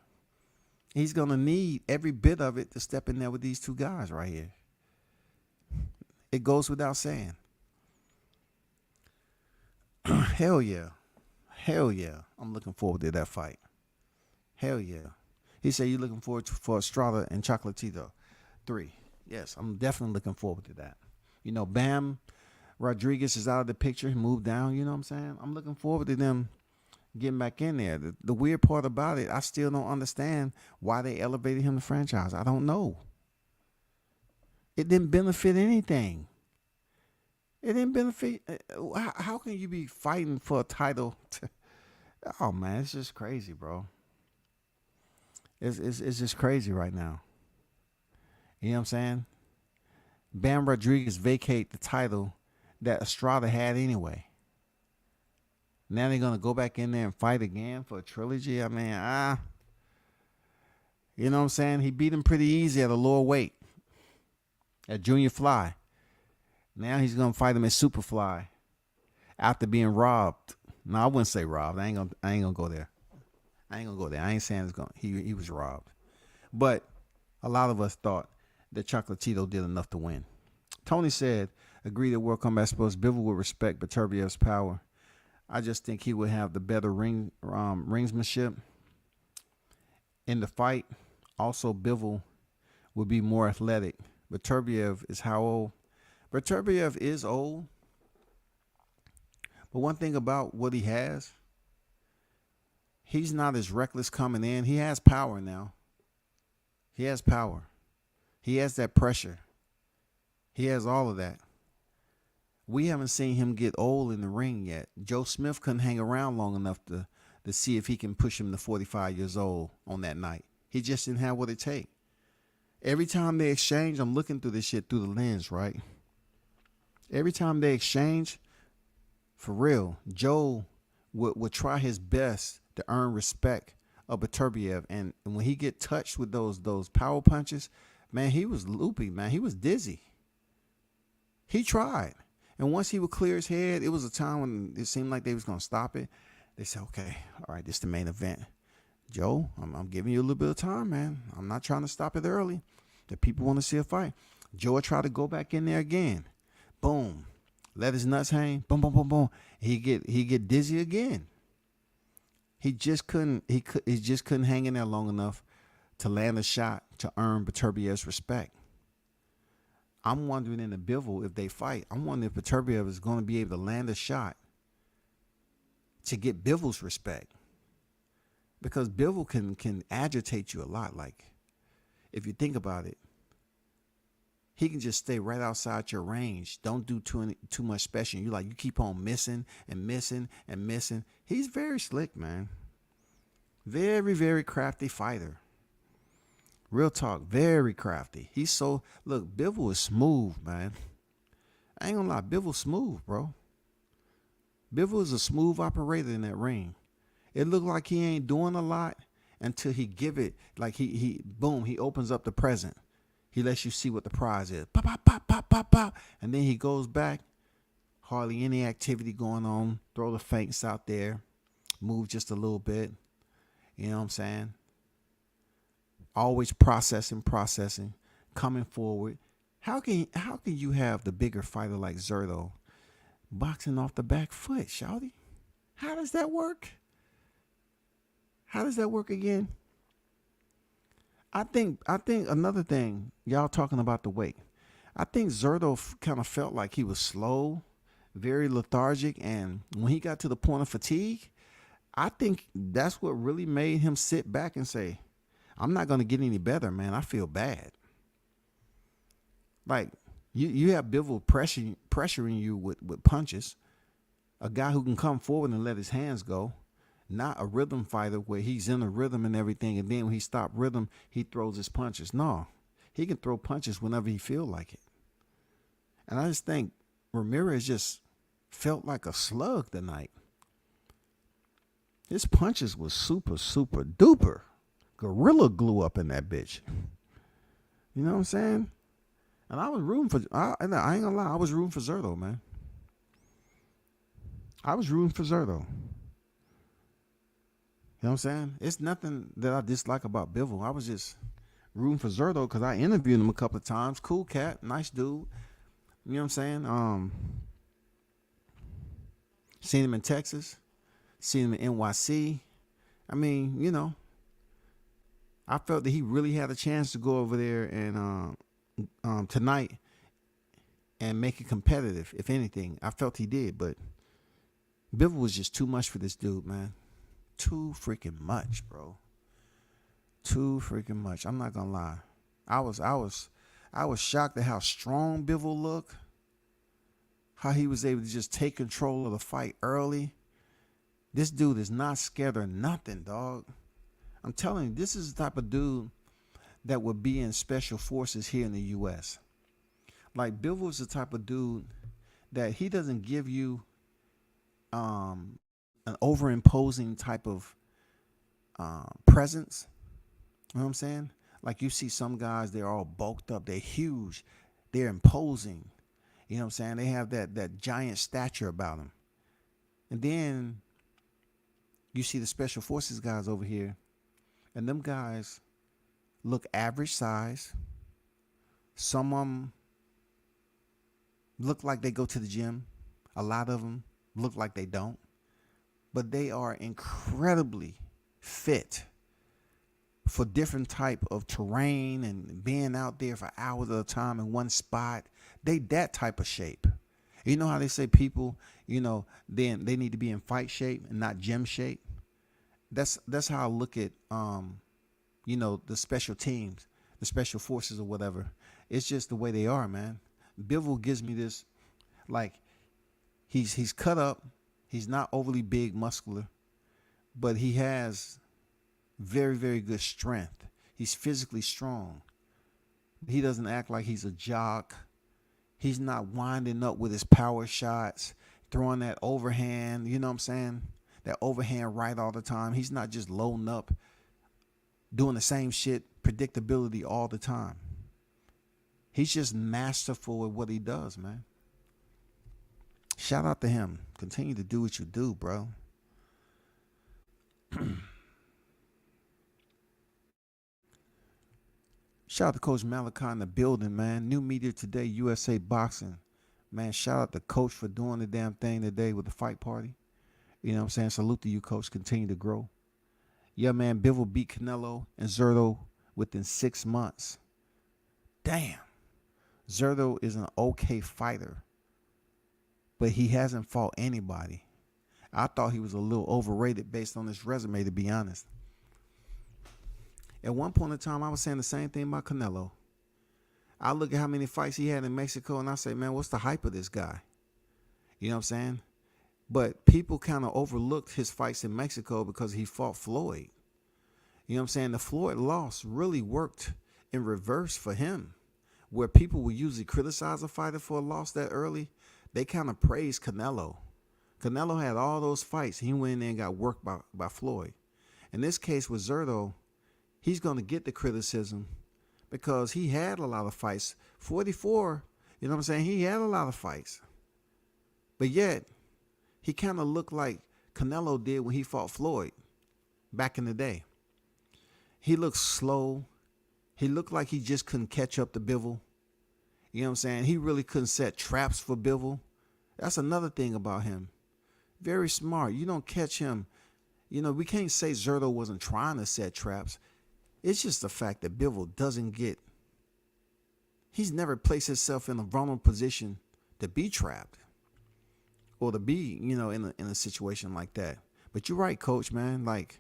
He's going to need every bit of it to step in there with these two guys right here. It goes without saying. Hell yeah. Hell yeah. I'm looking forward to that fight. Hell yeah. He said you're looking forward for Estrada and Chocolatito 3. Yes, I'm definitely looking forward to that. Bam Rodriguez is out of the picture. He moved down. You know what I'm saying? I'm looking forward to them getting back in there. The weird part about it, I still don't understand why they elevated him to franchise. I don't know. It didn't benefit anything. It didn't benefit. How can you be fighting for a title? Oh, man, it's just crazy, bro. It's just crazy right now. You know what I'm saying? Bam Rodriguez vacate the title that Estrada had anyway. Now they're going to go back in there and fight again for a trilogy? I mean, you know what I'm saying? He beat him pretty easy at a lower weight. At junior fly. Now he's going to fight him at super fly after being robbed. No, I wouldn't say robbed. I ain't gonna go there. I ain't saying he was robbed. But a lot of us thought that Chocolatito did enough to win. Tony said, agree that World Combat Sports Bivol would respect Beterbiev's power. I just think he would have the better ringsmanship in the fight. Also, Bivol would be more athletic. Beterbiev is how old? Beterbiev is old. But one thing about what he has, he's not as reckless coming in. He has power now. He has power. He has that pressure. He has all of that. We haven't seen him get old in the ring yet. Joe Smith couldn't hang around long enough to see if he can push him to 45 years old on that night. He just didn't have what it take. Every time they exchange, I'm looking through this shit through the lens, right? Every time they exchange, for real, Joe would try his best to earn respect of Beterbiev. And when he get touched with those power punches, man, he was loopy, man. He was dizzy. He tried. And once he would clear his head, it was a time when it seemed like they was going to stop it. They said, okay, all right, this is the main event. Joe, I'm giving you a little bit of time, man. I'm not trying to stop it early. The people want to see a fight. Joe would try to go back in there again. Boom. Let his nuts hang. Boom, boom, boom, boom. He get dizzy again. He just couldn't hang in there long enough to land a shot to earn Beterbiev's respect. I'm wondering in the Bivol, if they fight, I'm wondering if Beterbiev is going to be able to land a shot to get Bivol's respect. Because Bivol can agitate you a lot. Like, if you think about it, he can just stay right outside your range. Don't do too much special. You keep on missing and missing and missing. He's very slick, man. Very, very crafty fighter. Real talk, very crafty. Look, Bivol is smooth, man. I ain't gonna lie, Bivol's smooth, bro. Bivol is a smooth operator in that ring. It looked like he ain't doing a lot until he give it, like he opens up the present. He lets you see what the prize is. Pop, pop, pop, pop, pop, pop. And then he goes back. Hardly any activity going on. Throw the feints out there. Move just a little bit. You know what I'm saying? Always processing, coming forward. How can you have the bigger fighter like Zerto boxing off the back foot, shawty? How does that work? How does that work again? I think another thing, y'all talking about the weight. I think Zerto kind of felt like he was slow, very lethargic, and when he got to the point of fatigue, I think that's what really made him sit back and say, I'm not going to get any better, man. I feel bad. Like, you have Bivol pressuring you with punches, a guy who can come forward and let his hands go, not a rhythm fighter where he's in a rhythm and everything, and then when he stops rhythm, he throws his punches. No, he can throw punches whenever he feel like it. And I just think Ramirez just felt like a slug tonight. His punches was super, super duper gorilla glue up in that bitch. You know what I'm saying? And I was rooting for, I ain't gonna lie, I was rooting for Zerto, man. I was rooting for Zerto. You know what I'm saying? It's nothing that I dislike about Bivol. I was just rooting for Zerto because I interviewed him a couple of times. Cool cat, nice dude. You know what I'm saying? Seen him in Texas, seen him in NYC. I mean, you know, I felt that he really had a chance to go over there and tonight and make it competitive. If anything, I felt he did, but Bivol was just too much for this dude, man. Too freaking much, bro. Too freaking much. I'm not gonna lie. I was shocked at how strong Bivol looked. How he was able to just take control of the fight early. This dude is not scared of nothing, dog. I'm telling you, this is the type of dude that would be in special forces here in the U.S. Like, Bivol is the type of dude that he doesn't give you an overimposing type of presence. You know what I'm saying? Like, you see some guys, they're all bulked up, they're huge, they're imposing. You know what I'm saying? They have that giant stature about them. And then you see the special forces guys over here, and them guys look average size. Some of them look like they go to the gym. A lot of them look like they don't. But they are incredibly fit for different type of terrain and being out there for hours at a time in one spot. They that type of shape. You know how they say people, you know, then they need to be in fight shape and not gym shape. That's how I look at you know, the special teams, the special forces or whatever. It's just the way they are, man. Bivol gives me this, like, he's cut up. He's not overly big, muscular, but he has very, very good strength. He's physically strong. He doesn't act like he's a jock. He's not winding up with his power shots, throwing that overhand, you know what I'm saying? That overhand right all the time. He's not just loading up, doing the same shit, predictability all the time. He's just masterful at what he does, man. Shout out to him. Continue to do what you do, bro. Shout out to Coach Malachi in the building, man. New media today, USA Boxing. Man, shout out to Coach for doing the damn thing today with the fight party. You know what I'm saying? Salute to you, Coach. Continue to grow. Yeah, man, Bivol beat Canelo and Zerto within 6 months. Damn. Zerto is an okay fighter, but he hasn't fought anybody. I thought he was a little overrated based on his resume, to be honest. At one point in time, I was saying the same thing about Canelo. I look at how many fights he had in Mexico, and I say, man, what's the hype of this guy? You know what I'm saying? But people kind of overlooked his fights in Mexico because he fought Floyd. You know what I'm saying? The Floyd loss really worked in reverse for him. Where people will usually criticize a fighter for a loss that early, they kind of praise Canelo. Canelo had all those fights. He went in there and got worked by Floyd. In this case with Zerto, he's going to get the criticism because he had a lot of fights. 44, you know what I'm saying? He had a lot of fights. But yet, he kind of looked like Canelo did when he fought Floyd back in the day. He looked slow. He looked like he just couldn't catch up to Bivol. You know what I'm saying? He really couldn't set traps for Bivol. That's another thing about him. Very smart. You don't catch him. You know, we can't say Zerto wasn't trying to set traps. It's just the fact that Bivol doesn't get. He's never placed himself in a vulnerable position to be trapped or to be, you know, in a situation like that. But you're right, Coach, man. Like,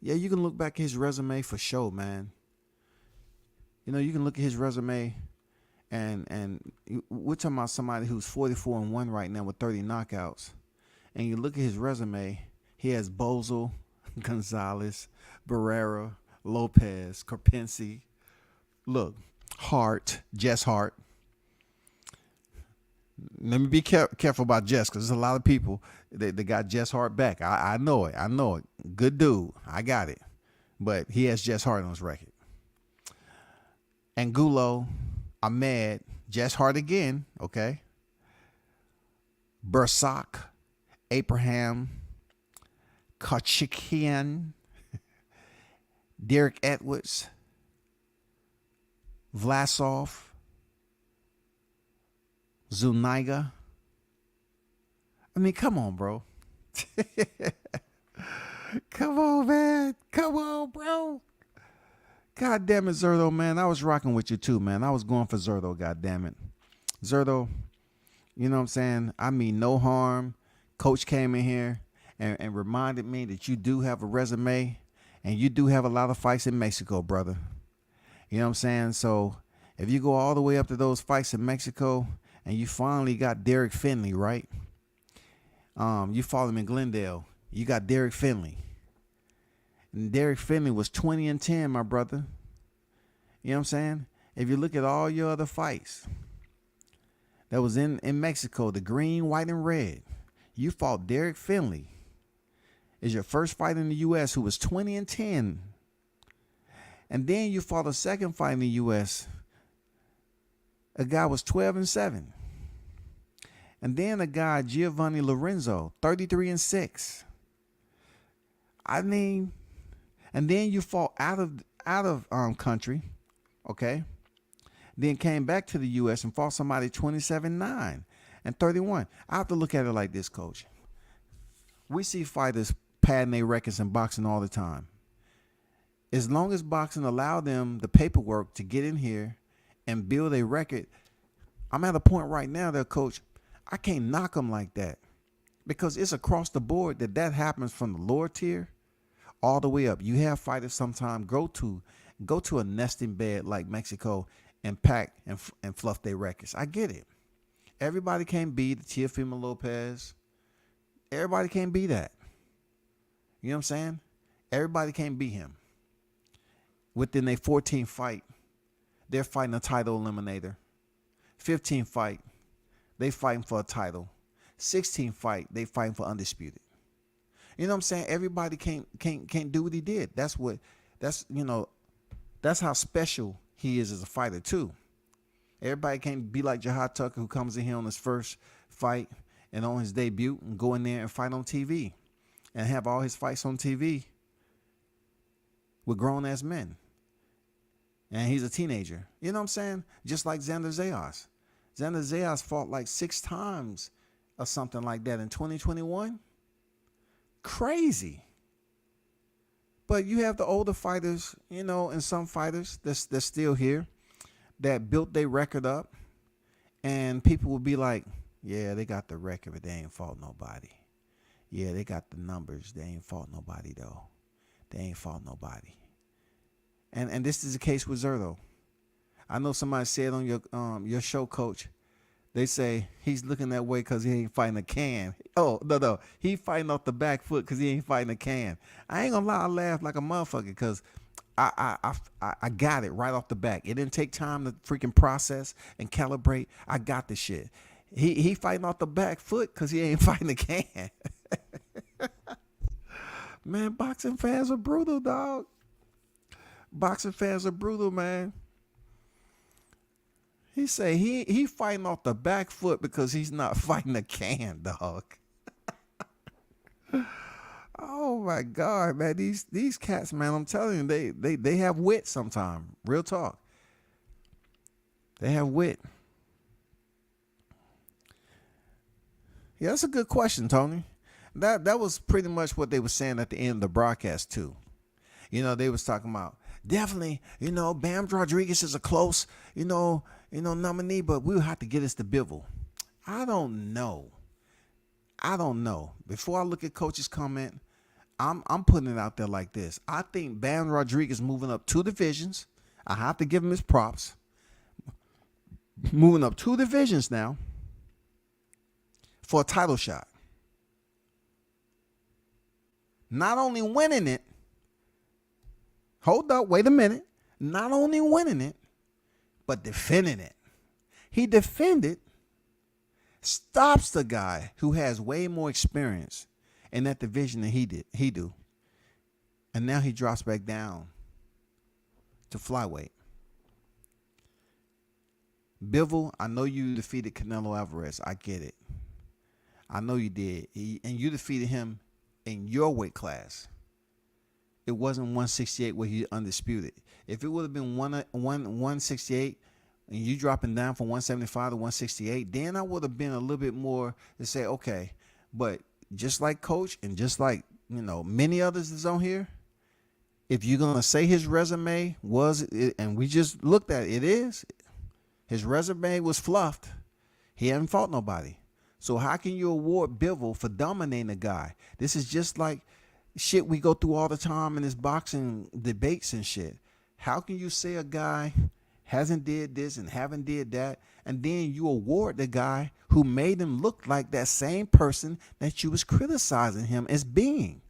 yeah, you can look back at his resume for sure, man. You know, you can look at his resume and we're talking about somebody who's 44-1 right now with 30 knockouts. And you look at his resume, he has Bozo, Gonzalez, Barrera, Lopez, Karpinski. Look, Hart, Jess Hart. Let me be careful about Jess because there's a lot of people that got Jess Hart back. I know it. I know it. Good dude. I got it. But he has Jess Hart on his record. Angulo, Ahmed, Jess Hart again. Okay. Bursak, Abraham, Kachikian, Derek Edwards, Vlasov, Zuniga. I mean, come on, bro. Come on, man. Come on, bro. God damn it, Zerto, man. I was rocking with you too, man. I was going for Zerto, god damn it. Zerto, you know what I'm saying? I mean, no harm. Coach came in here and reminded me that you do have a resume and you do have a lot of fights in Mexico, brother. You know what I'm saying? So if you go all the way up to those fights in Mexico and you finally got Derek Finley, right? You fought him in Glendale. You got Derek Finley. And Derek Finley was 20-10, my brother. You know what I'm saying? If you look at all your other fights that was in Mexico, the green, white, and red, you fought Derek Finley. Is your first fight in the U.S. who was 20-10. And then you fought a second fight in the U.S. A guy was 12-7. And then a guy, Giovanni Lorenzo, 33-6. I mean, and then you fought out of country, okay? Then came back to the U.S. and fought somebody 27-9 and 31. I have to look at it like this, Coach. We see fighters padding their records in boxing all the time. As long as boxing allow them the paperwork to get in here and build a record, I'm at a point right now that, Coach, I can't knock them like that because it's across the board that happens from the lower tier all the way up. You have fighters sometimes go to a nesting bed like Mexico and pack and fluff their records. I get it. Everybody can't be the Teofimo Lopez. Everybody can't be that. You know what I'm saying? Everybody can't be him. within their 14th fight, they're fighting a title eliminator. 15th fight, they fighting for a title. 16th fight, they fighting for undisputed. You know what I'm saying? Everybody can't do what he did. That's how special he is as a fighter too. Everybody can't be like Jahad Tucker, who comes in here on his first fight and on his debut and go in there and fight on TV and have all his fights on TV with grown ass men. And he's a teenager. You know what I'm saying? Just like Xander Zayas. Xander Zayas fought like 6 times or something like that in 2021. Crazy. But you have the older fighters, and some fighters that's still here that built their record up, and people will be like, yeah, they got the record, but they ain't fought nobody. Yeah, they got the numbers. They ain't fought nobody, though. They ain't fought nobody. And this is the case with Zurdo. I know somebody said on your show, Coach, they say he's looking that way because he ain't fighting a can. Oh, no. He fighting off the back foot because he ain't fighting a can. I ain't gonna lie, I laughed like a motherfucker because I got it right off the back. It didn't take time to freaking process and calibrate. I got the shit. He fighting off the back foot because he ain't fighting a can. Man, boxing fans are brutal, dog. Boxing fans are brutal, man. He say he fighting off the back foot because he's not fighting a can, dog. Oh my God, man. These cats, man, I'm telling you, they have wit sometimes. Real talk. They have wit. Yeah, that's a good question, Tony. That was pretty much what they were saying at the end of the broadcast too. They was talking about definitely, Bam Rodriguez is a close, nominee, but we'll have to get us to Bivol. I don't know. Before I look at Coach's comment, I'm putting it out there like this. I think Bam Rodriguez moving up 2 divisions. I have to give him his props. Moving up 2 divisions now for a title shot. Not only winning it, hold up, wait a minute. Not only winning it, but defending it. He defended, stops the guy who has way more experience in that division than he do. And now he drops back down to flyweight. Bivol, I know you defeated Canelo Alvarez. I get it. I know you did. And you defeated him in your weight class. It wasn't 168 where he undisputed. If it would have been 168 and you dropping down from 175 to 168, then I would have been a little bit more to say, okay. But just like Coach and just like, many others that's on here, if you're going to say his resume was, and we just looked at it, his resume was fluffed. He hadn't fought nobody. So how can you award Bivol for dominating a guy? This is just like shit we go through all the time in this boxing debates and shit. How can you say a guy hasn't did this and haven't did that, and then you award the guy who made him look like that same person that you was criticizing him as being?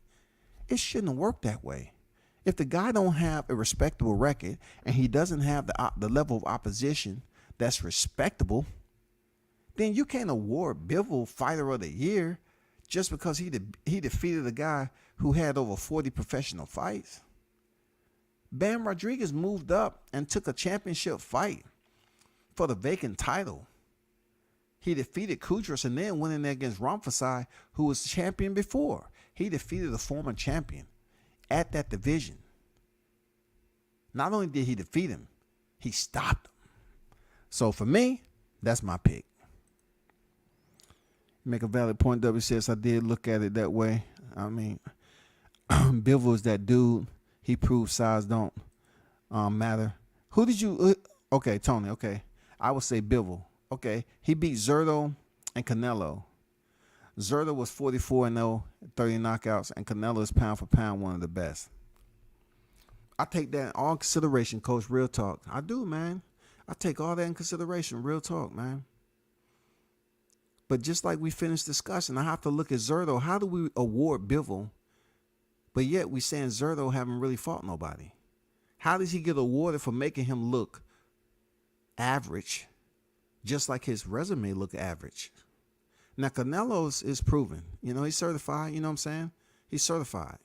It shouldn't work that way. If the guy don't have a respectable record and he doesn't have the level of opposition that's respectable, then you can't award Bivol Fighter of the Year just because he defeated a guy who had over 40 professional fights. Bam Rodriguez moved up and took a championship fight for the vacant title. He defeated Kudros and then went in there against Ramphasai, who was champion before. He defeated a former champion at that division. Not only did he defeat him, he stopped him. So for me, that's my pick. Make a valid point, W says. I did look at it that way. I mean, Bivol is that dude. He proved size don't matter. Who did you? Okay, Tony. Okay, I would say Bivol. Okay, he beat Zurdo and Canelo. Zurdo was 44-0, 30 knockouts, and Canelo is pound for pound one of the best. I take that in all consideration, Coach. Real talk. I do, man. I take all that in consideration. Real talk, man. But just like we finished discussing, I have to look at Zurdo. How do we award Bivol, but yet we saying Zurdo haven't really fought nobody? How does he get awarded for making him look average, just like his resume look average? Now, Canelo's is proven. He's certified. You know what I'm saying? He's certified.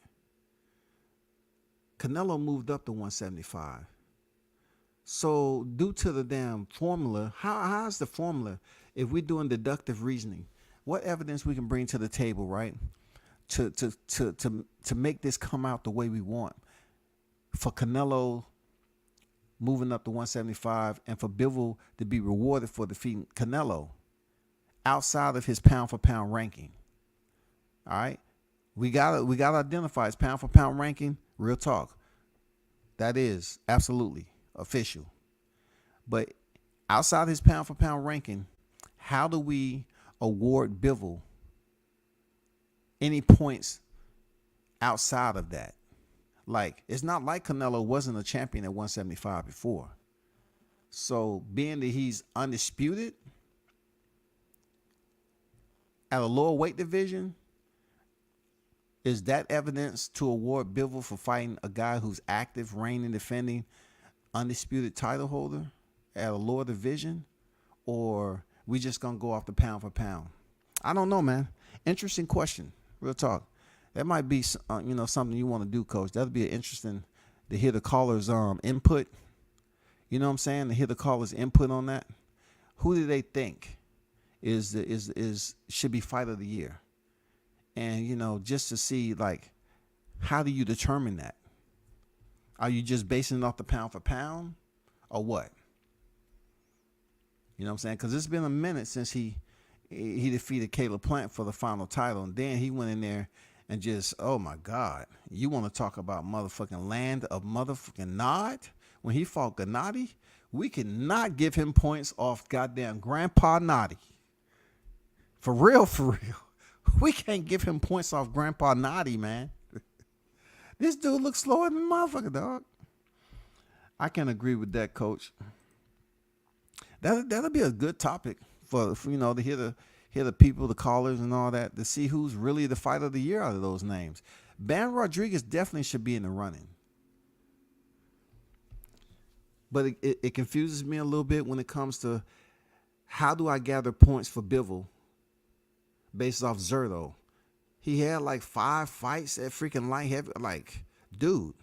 Canelo moved up to 175. So due to the damn formula, how's the formula if we're doing deductive reasoning? What evidence we can bring to the table, right? To make this come out the way we want. For Canelo moving up to 175 and for Bivol to be rewarded for defeating Canelo outside of his pound for pound ranking. All right. We gotta identify his pound for pound ranking. Real talk. That is absolutely official. But outside his pound for pound ranking, how do we award Bivol any points outside of that? Like, it's not like Canelo wasn't a champion at 175 before. So being that he's undisputed at a lower weight division, is that evidence to award Bivol for fighting a guy who's active, reigning, defending, undisputed title holder at a lower division? Or we just gonna go off the pound for pound? I don't know, man. Interesting question. Real talk. That might be something you want to do, Coach. That'd be interesting to hear the callers' input. You know what I'm saying? To hear the callers' input on that. Who do they think should be fight of the year? And just to see, like, how do you determine that? Are you just basing it off the pound for pound, or what? You know what I'm saying? Because it's been a minute since he defeated Caleb Plant for the final title, and then he went in there and just, oh my God, you want to talk about motherfucking land of motherfucking Nod? When he fought Gennady, we cannot give him points off goddamn Grandpa Noddy. For real, for real. We can't give him points off Grandpa Noddy, man. This dude looks slower than motherfucker, dog. I can agree with that, Coach. That'll be a good topic for to hear the people, the callers, and all that, to see who's really the fight of the year out of those names. Bam Rodriguez definitely should be in the running. But it confuses me a little bit when it comes to how do I gather points for Bivol based off Zerto. He had like 5 fights at freaking light heavy. Like, dude.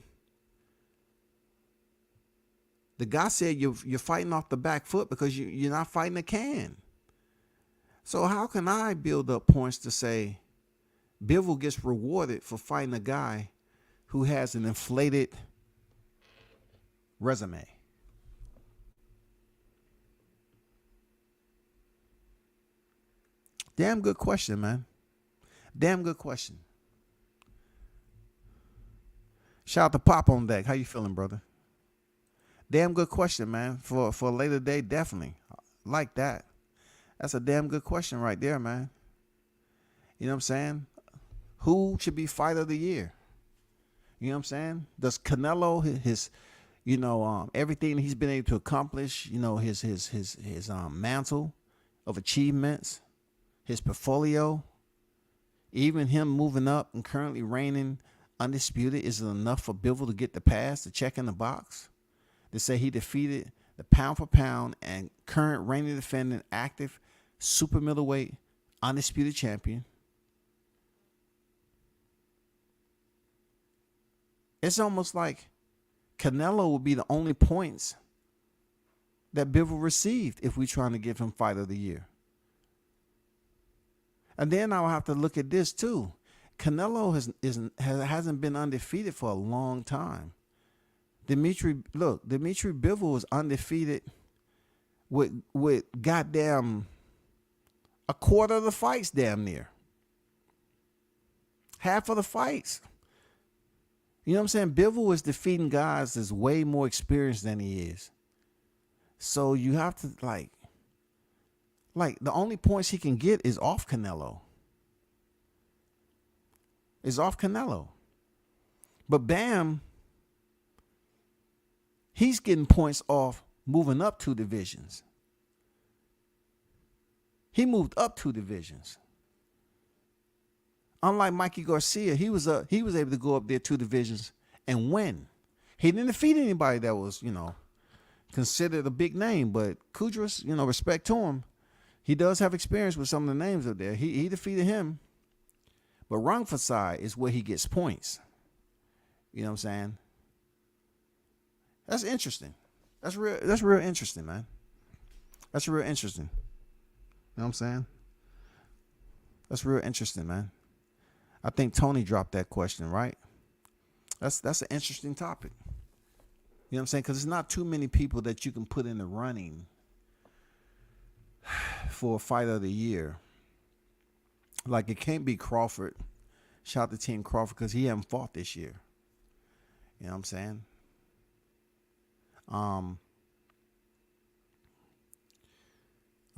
The guy said you're fighting off the back foot because you're not fighting a can. So how can I build up points to say Bivol gets rewarded for fighting a guy who has an inflated resume? Damn good question, man. Damn good question. Shout out to Pop on deck. How you feeling, brother? Damn good question, man. For a later day, definitely. Like that. That's a damn good question right there, man. You know what I'm saying? Who should be fight of the year? You know what I'm saying? Does Canelo, his everything he's been able to accomplish, his mantle of achievements, his portfolio, even him moving up and currently reigning undisputed, is it enough for Bivol to get the pass, to check in the box, to say he defeated the pound for pound and current reigning defending active super middleweight undisputed champion? It's almost like Canelo will be the only points that Bivol received if we're trying to give him fight of the year. And then I'll have to look at this too. Canelo hasn't been undefeated for a long time. Dmitry Bivol was undefeated with goddamn a quarter of the fights, damn near. Half of the fights. You know what I'm saying? Bivol is defeating guys that's way more experienced than he is. So you have to like the only points he can get is off Canelo. But Bam, he's getting points off moving up 2 divisions. He moved up 2 divisions. Unlike Mikey Garcia, he was able to go up there 2 divisions and win. He didn't defeat anybody that was, considered a big name, but Kudras, respect to him. He does have experience with some of the names up there. He defeated him. But Rangfasai is where he gets points. You know what I'm saying? That's interesting. That's real interesting, man. That's real interesting. You know what I'm saying? That's real interesting, man. I think Tony dropped that question, right? That's an interesting topic. You know what I'm saying? Because there's not too many people that you can put in the running for a fight of the year. Like, it can't be Crawford. Shout out to Team Crawford because he hasn't fought this year. You know what I'm saying? I'm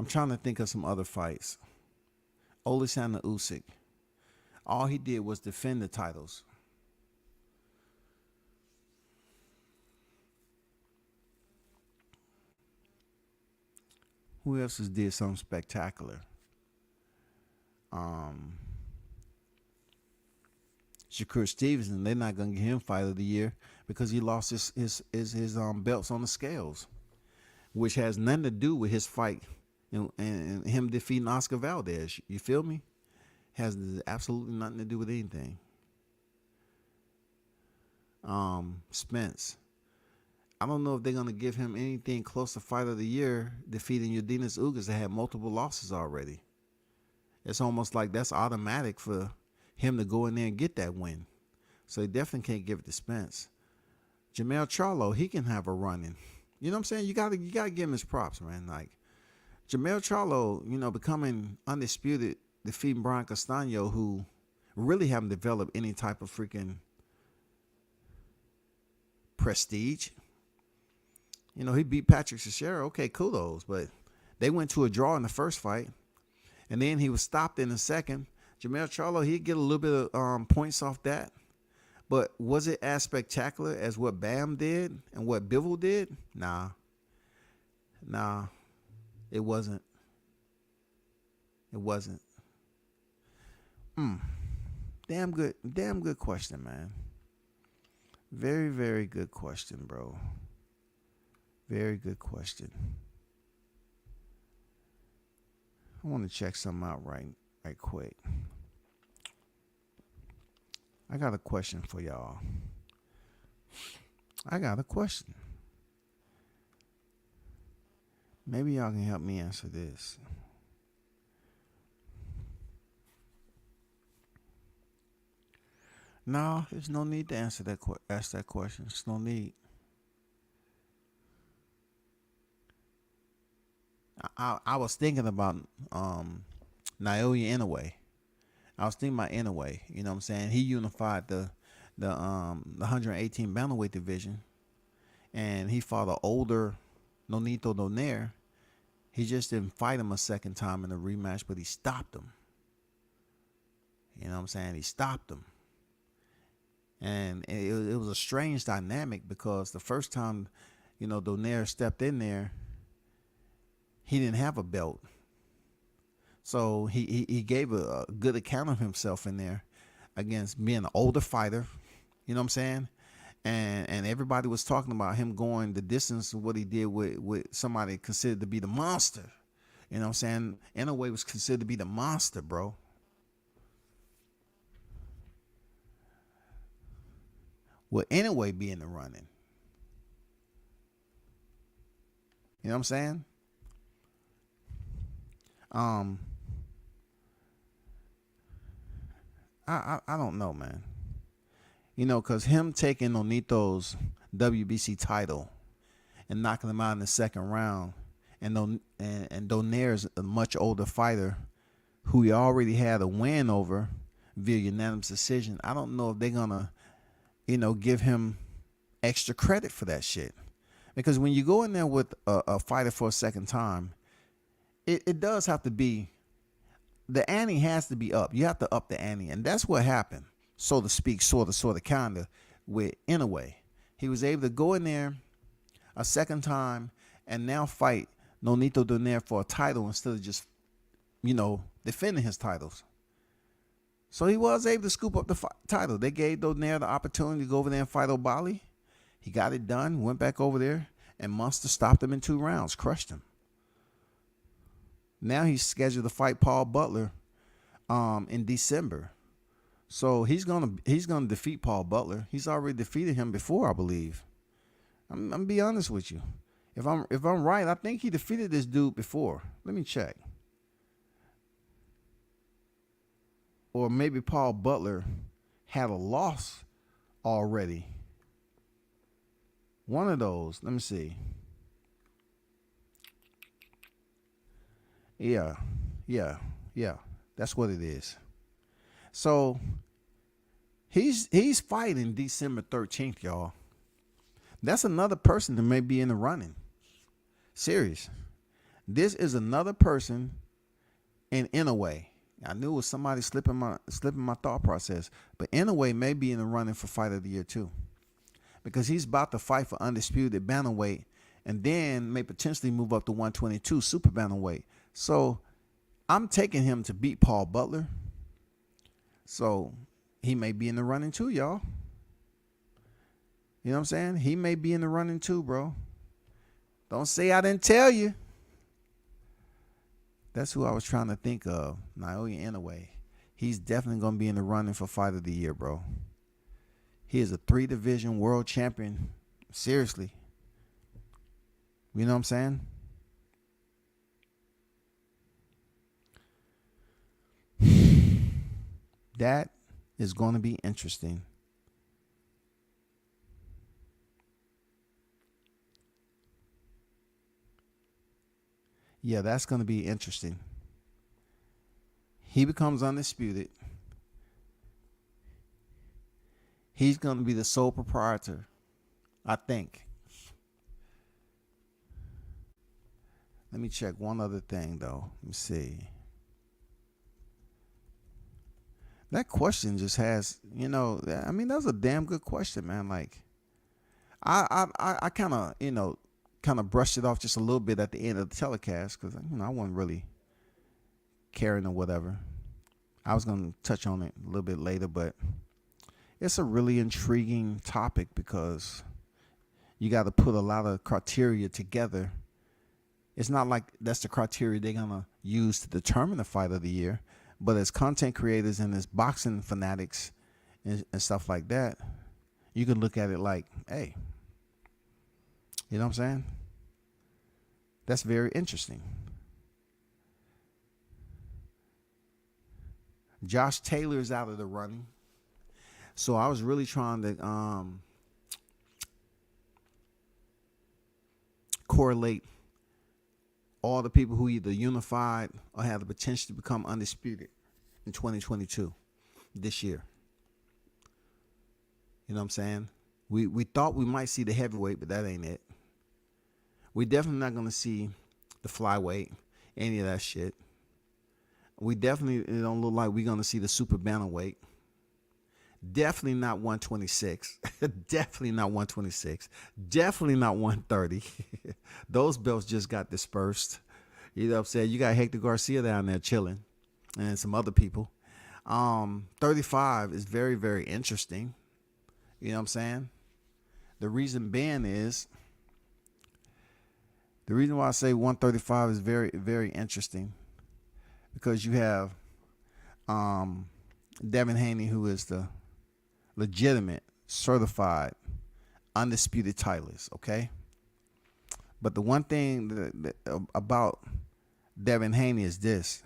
trying to think of some other fights. Alexander Usyk. All he did was defend the titles. Who else has did something spectacular? Shakur Stevenson, they're not gonna give him fight of the year because he lost his belts on the scales, which has nothing to do with his fight and him defeating Oscar Valdez. You feel me? Has absolutely nothing to do with anything. Spence. I don't know if they're gonna give him anything close to fight of the year defeating Yordenis Ugas that had multiple losses already. It's almost like that's automatic for him to go in there and get that win. So they definitely can't give it to Spence. Jamel Charlo, he can have a run-in. You know what I'm saying? You gotta give him his props, man. Like Jamel Charlo, becoming undisputed, defeating Brian Castano, who really haven't developed any type of freaking prestige. He beat Patrick Cicero. Okay, kudos. But they went to a draw in the first fight. And then he was stopped in the second. Jamel Charlo, he'd get a little bit of points off that. But was it as spectacular as what Bam did and what Bivol did? Nah, it wasn't. It wasn't. Damn good question, man. Very, very good question, bro. Very good question. I want to check something out right quick. I got a question for y'all. I got a question. Maybe y'all can help me answer this. No, there's no need to ask that question. There's no need. I was thinking about Naoya Inoue. I was thinking about Inoue. You know what I'm saying? He unified the 118 bantamweight division, and he fought an older Nonito Donaire. He just didn't fight him a second time in the rematch, but he stopped him. You know what I'm saying? He stopped him. And it was a strange dynamic because the first time, Donaire stepped in there, he didn't have a belt. So he gave a good account of himself in there against being an older fighter. You know what I'm saying? And everybody was talking about him going the distance of what he did with somebody considered to be the monster. You know what I'm saying? Inoue was considered to be the monster, bro. Will Inoue be in the running? You know what I'm saying? I don't know, man. Because him taking Nonito's WBC title and knocking him out in the second round, and Donaire's a much older fighter who he already had a win over via unanimous decision. I don't know if they're gonna, give him extra credit for that shit. Because when you go in there with a fighter for a second time, it does have to be, the ante has to be up. You have to up the ante. And that's what happened, so to speak, sort of, kind of, with Inoue. He was able to go in there a second time and now fight Nonito Donaire for a title instead of just, defending his titles. So he was able to scoop up the title. They gave Donaire the opportunity to go over there and fight O'Bali. He got it done, went back over there, and Munster stopped him in 2 rounds, crushed him. Now he's scheduled to fight Paul Butler in December. So he's gonna defeat Paul Butler. He's already defeated him before, I believe. I'm gonna be honest with you. If I'm right, I think he defeated this dude before. Let me check. Or maybe Paul Butler had a loss already. One of those. Let me see. Yeah. That's what it is. So he's fighting December 13th, y'all. That's another person that may be in the running. Serious. This is another person in a way. I knew it was somebody slipping my thought process, but in a way may be in the running for Fight of the Year too, because he's about to fight for undisputed bantamweight, and then may potentially move up to 122 super bantamweight. So I'm taking him to beat Paul Butler. So he may be in the running too, y'all. You know what I'm saying? He may be in the running too, bro. Don't say I didn't tell you. That's who I was trying to think of. Naoya Inoue. He's definitely going to be in the running for Fight of the Year, bro. He is a 3-division world champion. Seriously. You know what I'm saying? That is going to be interesting. Yeah, that's going to be interesting. He becomes undisputed. He's going to be the sole proprietor, I think. Let me check one other thing, though. Let me see. That question just has, I mean, that was a damn good question, man. Like, I kind of brushed it off just a little bit at the end of the telecast because I wasn't really caring or whatever. I was going to touch on it a little bit later, but it's a really intriguing topic because you got to put a lot of criteria together. It's not like that's the criteria they're going to use to determine the Fight of the Year, but as content creators and as boxing fanatics and stuff like that, you can look at it like, hey, you know what I'm saying? That's very interesting. Josh Taylor's out of the running. So I was really trying to correlate all the people who either unified or have the potential to become undisputed in 2022, this year. You know what I'm saying? We thought we might see the heavyweight, but that ain't it. We definitely not going to see the flyweight, any of that shit. We definitely don't look like we're going to see the super bantamweight. Definitely not 126. Definitely not 126. Definitely not 130. Those belts just got dispersed. You know what I'm saying? You got Hector Garcia down there chilling and some other people. 35 is very, very interesting. You know what I'm saying? The reason being is, the reason why I say 135 is very, very interesting, because you have Devin Haney, who is the legitimate, certified, undisputed titleist, okay? But the one thing that about Devin Haney is this.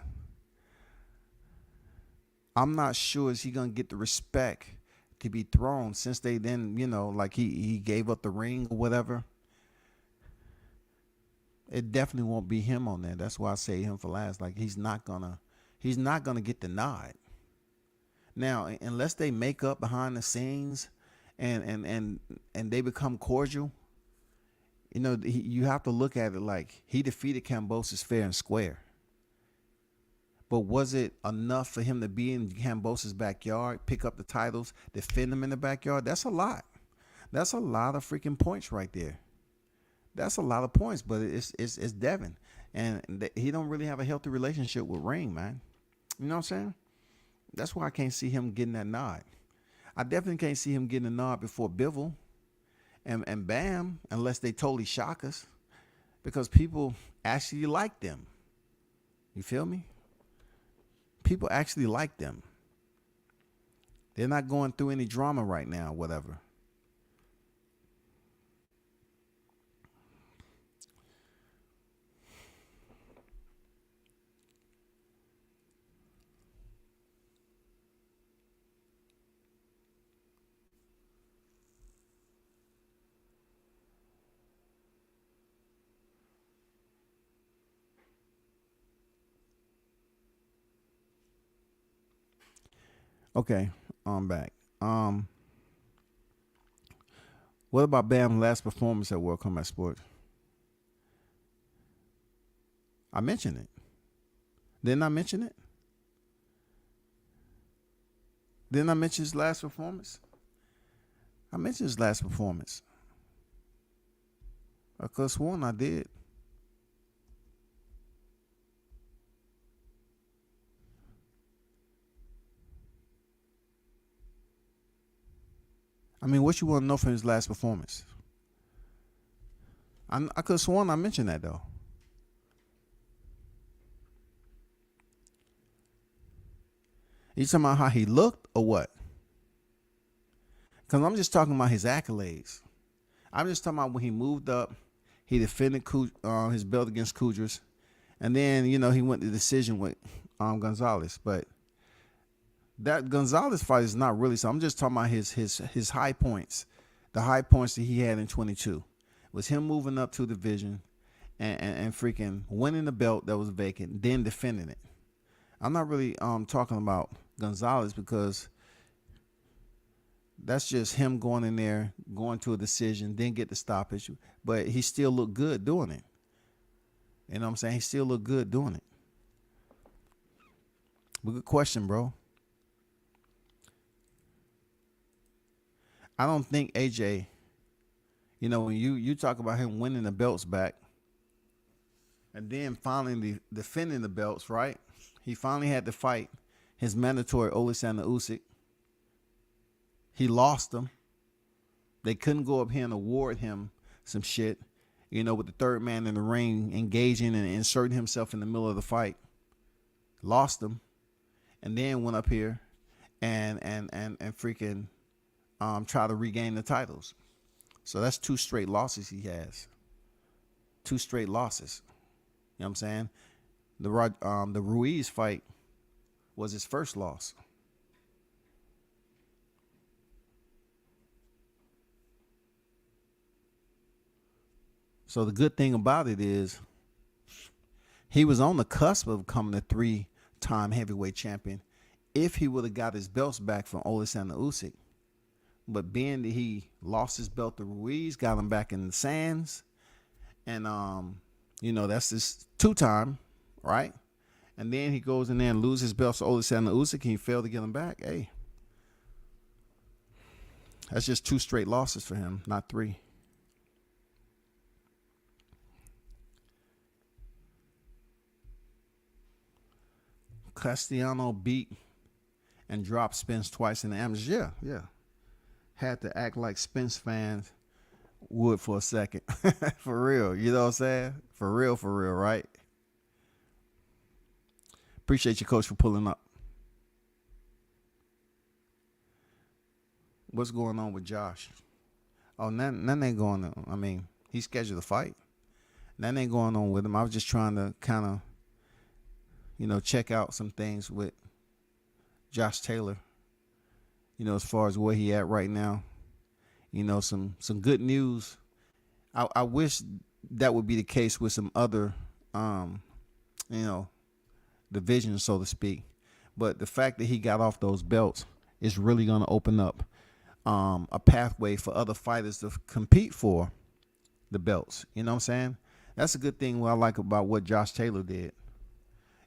I'm not sure is he going to get the respect to be thrown since they then, like he gave up the ring or whatever. It definitely won't be him on there. That's why I say him for last. Like he's not gonna get the nod. Now, unless they make up behind the scenes and they become cordial, you have to look at it like he defeated Kambosos fair and square. But was it enough for him to be in Kambosos' backyard, pick up the titles, defend them in the backyard? That's a lot. That's a lot of freaking points right there. That's a lot of points, but it's Devin, and he don't really have a healthy relationship with Ring, man. You know what I'm saying? That's why I can't see him getting that nod. I definitely can't see him getting a nod before Bivol, and bam, unless they totally shock us, because people actually like them. You feel me? People actually like them. They're not going through any drama right now, whatever. Okay, I'm back. What about Bam's last performance at World Combat Sports? I mentioned it. Didn't I mention it? Didn't I mention his last performance? I mentioned his last performance. I could have sworn I did. I mean, what you want to know from his last performance? I could have sworn I mentioned that, though. You talking about how he looked or what? Because I'm just talking about his accolades. I'm just talking about when he moved up, he defended his belt against Kudras, and then, you know, he went to decision with Gonzalez. But that Gonzalez fight is not really, so I'm just talking about his high points. The high points that he had in 22 was him moving up to division and freaking winning the belt that was vacant, then defending it. I'm not really talking about Gonzalez because that's just him going in there, going to a decision, then get the stoppage. But he still looked good doing it. You know what I'm saying? He still looked good doing it. But good question, bro. I don't think AJ, you know, when you talk about him winning the belts back and then finally defending the belts, right? He finally had to fight his mandatory Oleksandr Usyk. He lost them. They couldn't go up here and award him some shit, you know, with the third man in the ring engaging and inserting himself in the middle of the fight. Lost them. And then went up here and freaking try to regain the titles. So that's 2 straight losses he has. 2 straight losses. You know what I'm saying? The Ruiz fight was his first loss. So the good thing about it is he was on the cusp of becoming a 3-time heavyweight champion if he would have got his belts back from Oleksandr Usyk. But being that he lost his belt to Ruiz, got him back in the sands, and you know, that's his 2-time, right? And then he goes in there and loses his belt to Oleksandr Usyk, and he failed to get him back. Hey, that's just 2 straight losses for him, not 3. Castellano beat and dropped Spence twice in the amateurs. Yeah. Had to act like Spence fans would for a second. For real. You know what I'm saying? For real, right? Appreciate you, Coach, for pulling up. What's going on with Josh? Oh, nothing ain't going on. I mean, he scheduled a fight. Nothing ain't going on with him. I was just trying to kind of, you know, check out some things with Josh Taylor, you know, as far as where he at right now. You know, some good news. I wish that would be the case with some other, you know, divisions, so to speak. But the fact that he got off those belts is really going to open up a pathway for other fighters to compete for the belts. You know what I'm saying? That's a good thing what I like about what Josh Taylor did.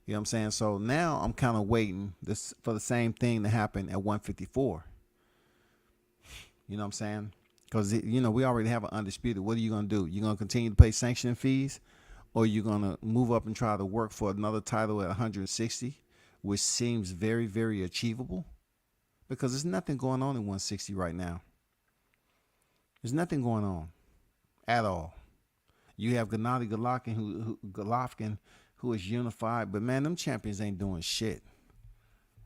You know what I'm saying? So now I'm kind of waiting for the same thing to happen at 154. You know what I'm saying? Because, you know, we already have an undisputed. What are you going to do? You're going to continue to pay sanction fees, or you're going to move up and try to work for another title at 160, which seems very, very achievable because there's nothing going on at 160 right now. You know There's nothing going on at all. You have Gennady Golovkin, who is unified, but man, them champions ain't doing shit.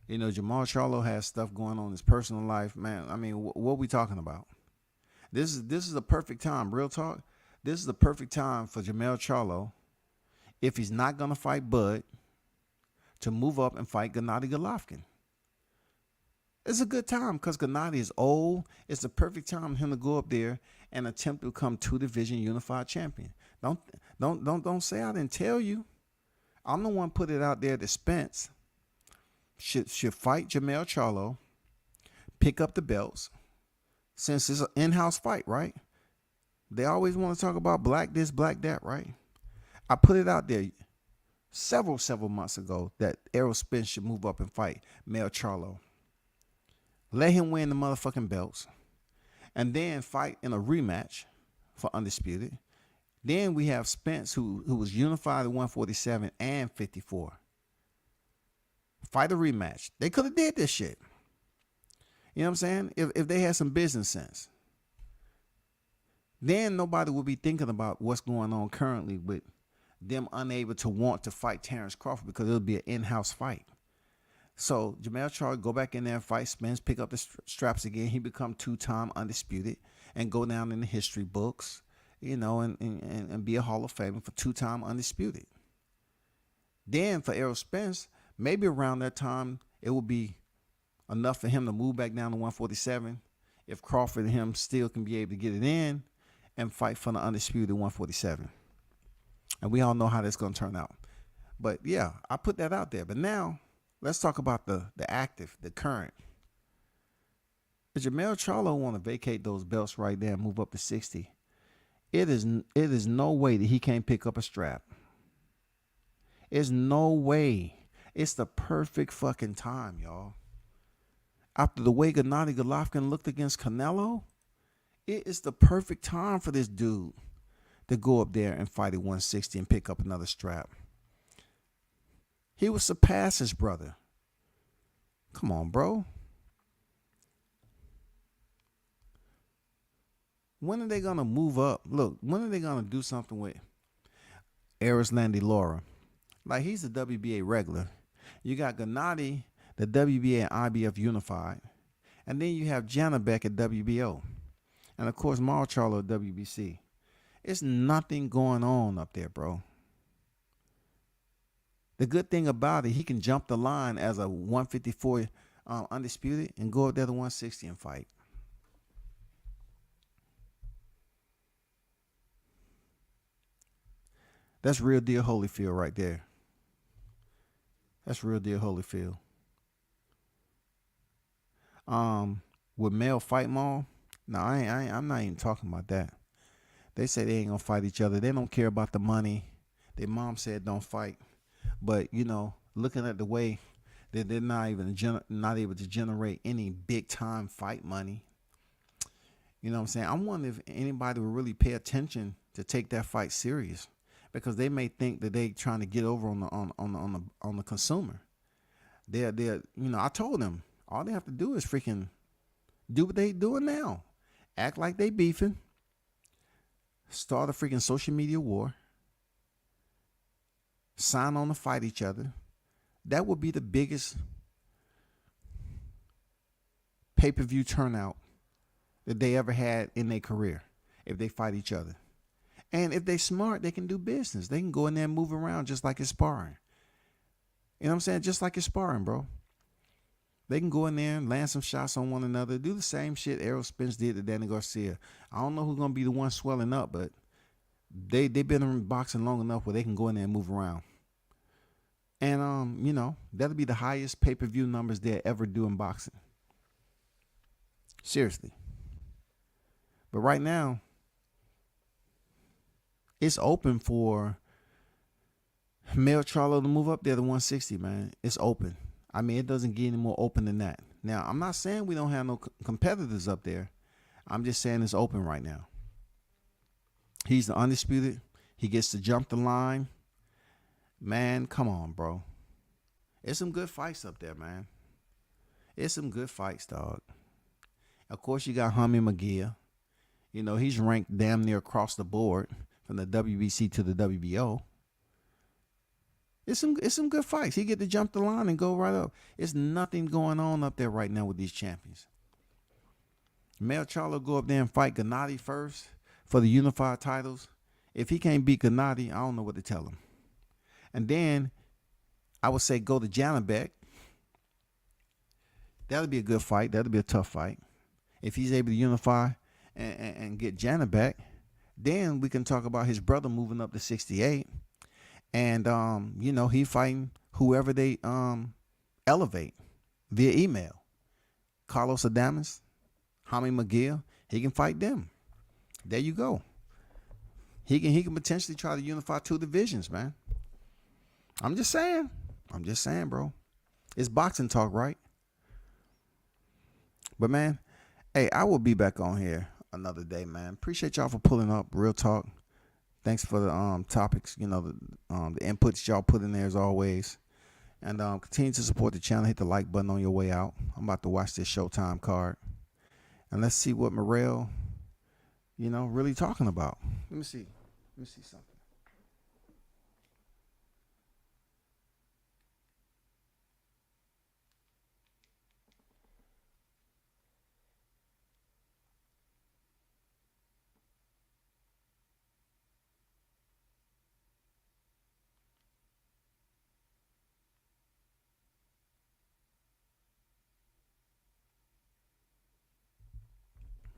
You know, Jamal Charlo has stuff going on in his personal life, man. I mean, what are we talking about? This is a perfect time, real talk. This is the perfect time for Jamal Charlo, if he's not gonna fight Bud, to move up and fight Gennady Golovkin. It's a good time because Gennady is old. It's the perfect time for him to go up there and attempt to become 2-division unified champion. Don't say I didn't tell you. I'm the one put it out there that Spence should fight Jamal Charlo, pick up the belts, since it's an in-house fight, right? They always want to talk about black this, black that, right? I put it out there several months ago that Errol Spence should move up and fight Mel Charlo. Let him win the motherfucking belts, and then fight in a rematch for undisputed. Then we have Spence, who was unified at 147 and 54. Fight a rematch. They could have did this shit. You know what I'm saying? If they had some business sense. Then nobody would be thinking about what's going on currently with them unable to want to fight Terrence Crawford because it'll be an in-house fight. So Jamal Charlo go back in there and fight Spence, pick up the straps again. He become 2-time undisputed and go down in the history books, you know, and be a Hall of Famer for 2-time undisputed. Then for Errol Spence, maybe around that time it will be enough for him to move back down to 147 if Crawford and him still can be able to get it in and fight for the undisputed 147. And we all know how that's going to turn out. But yeah, I put that out there. But now let's talk about the active, the current. If Jamal Charlo want to vacate those belts right there and move up to 60, it is no way that he can't pick up a strap. There's no way. It's the perfect fucking time, y'all. After the way Gennady Golovkin looked against Canelo, it is the perfect time for this dude to go up there and fight at 160 and pick up another strap. He would surpass his brother. Come on, bro. When are they going to move up? Look, when are they going to do something with Erislandy Lara? Like, he's a WBA regular. You got Gennady, the WBA and IBF unified. And then you have Janabek at WBO. And, of course, Morrell Charlo at WBC. It's nothing going on up there, bro. The good thing about it, he can jump the line as a 154 undisputed and go up there to 160 and fight. That's real deal Holyfield right there. That's real deal Holyfield. With male fight mall, no, I'm not even talking about that. They say they ain't gonna fight each other. They don't care about the money. Their mom said don't fight. But you know, looking at the way that they're not able to generate any big time fight money. You know what I'm saying? I wonder if anybody will really pay attention to take that fight serious, because they may think that they trying to get over on the consumer. They're you know, I told them all they have to do is freaking do what they doing now. Act like they beefing. Start a freaking social media war. Sign on to fight each other. That would be the biggest pay-per-view turnout that they ever had in their career if they fight each other. And if they smart, they can do business. They can go in there and move around just like it's sparring. You know what I'm saying? Just like it's sparring, bro. They can go in there and land some shots on one another. Do the same shit Errol Spence did to Danny Garcia. I don't know who's going to be the one swelling up, but they've been in boxing long enough where they can go in there and move around. And, you know, that'll be the highest pay-per-view numbers they'll ever do in boxing. Seriously. But right now, it's open for Mel Charlo to move up there to 160, man. It's open. I mean, it doesn't get any more open than that. Now, I'm not saying we don't have no competitors up there. I'm just saying it's open right now. He's the undisputed. He gets to jump the line. Man, come on, bro. It's some good fights up there, man. It's some good fights, dog. Of course, you got Hummy McGee. You know, he's ranked damn near across the board from the WBC to the WBO. It's some good fights. He get to jump the line and go right up. It's nothing going on up there right now with these champions. Mel Charlo go up there and fight Gennady first for the unified titles. If he can't beat Gennady, I don't know what to tell him. And then I would say go to Janabek. That'll be a good fight. That'll be a tough fight. If he's able to unify and get Janabek, then we can talk about his brother moving up to 68. And, you know, he fighting whoever they elevate via email. Carlos Adames, Jaime McGill, he can fight them. There you go. He can potentially try to unify two divisions, man. I'm just saying, bro. It's boxing talk, right? But, man, hey, I will be back on here another day, man. Appreciate y'all for pulling up. Real talk. Thanks for the topics, you know, the inputs y'all put in there as always. And continue to support the channel. Hit the like button on your way out. I'm about to watch this Showtime card. And let's see what Morrell, you know, really talking about. Let me see something.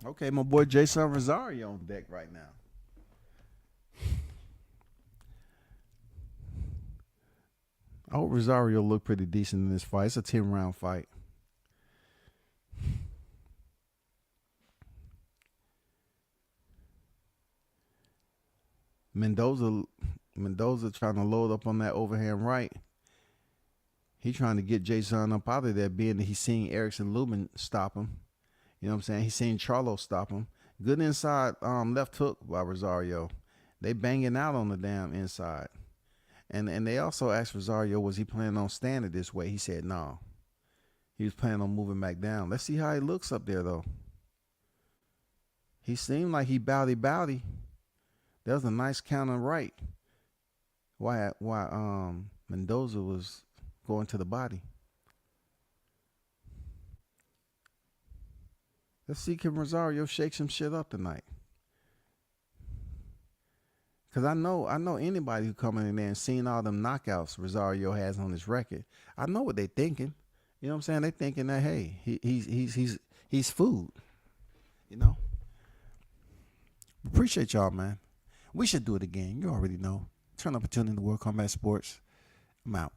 Okay, my boy Jason Rosario on deck right now. I hope Rosario look pretty decent in this fight. It's a 10-round fight. Mendoza trying to load up on that overhand right. He trying to get Jason up out of there, being that he's seen Erickson Lubin stop him. You know what I'm saying? He's seen Charlo stop him. Good inside left hook by Rosario. They banging out on the damn inside. And they also asked Rosario, was he planning on standing this way? He said no. He was planning on moving back down. Let's see how he looks up there, though. He seemed like he bowdy. That was a nice counter right. Why Mendoza was going to the body. Let's see, can Rosario shake some shit up tonight? Because I know anybody who coming in there and seeing all them knockouts Rosario has on his record, I know what they thinking. You know what I'm saying? They thinking that, hey, he's food. You know? Appreciate y'all, man. We should do it again. You already know. Turn up and tune in to World Combat Sports. I'm out.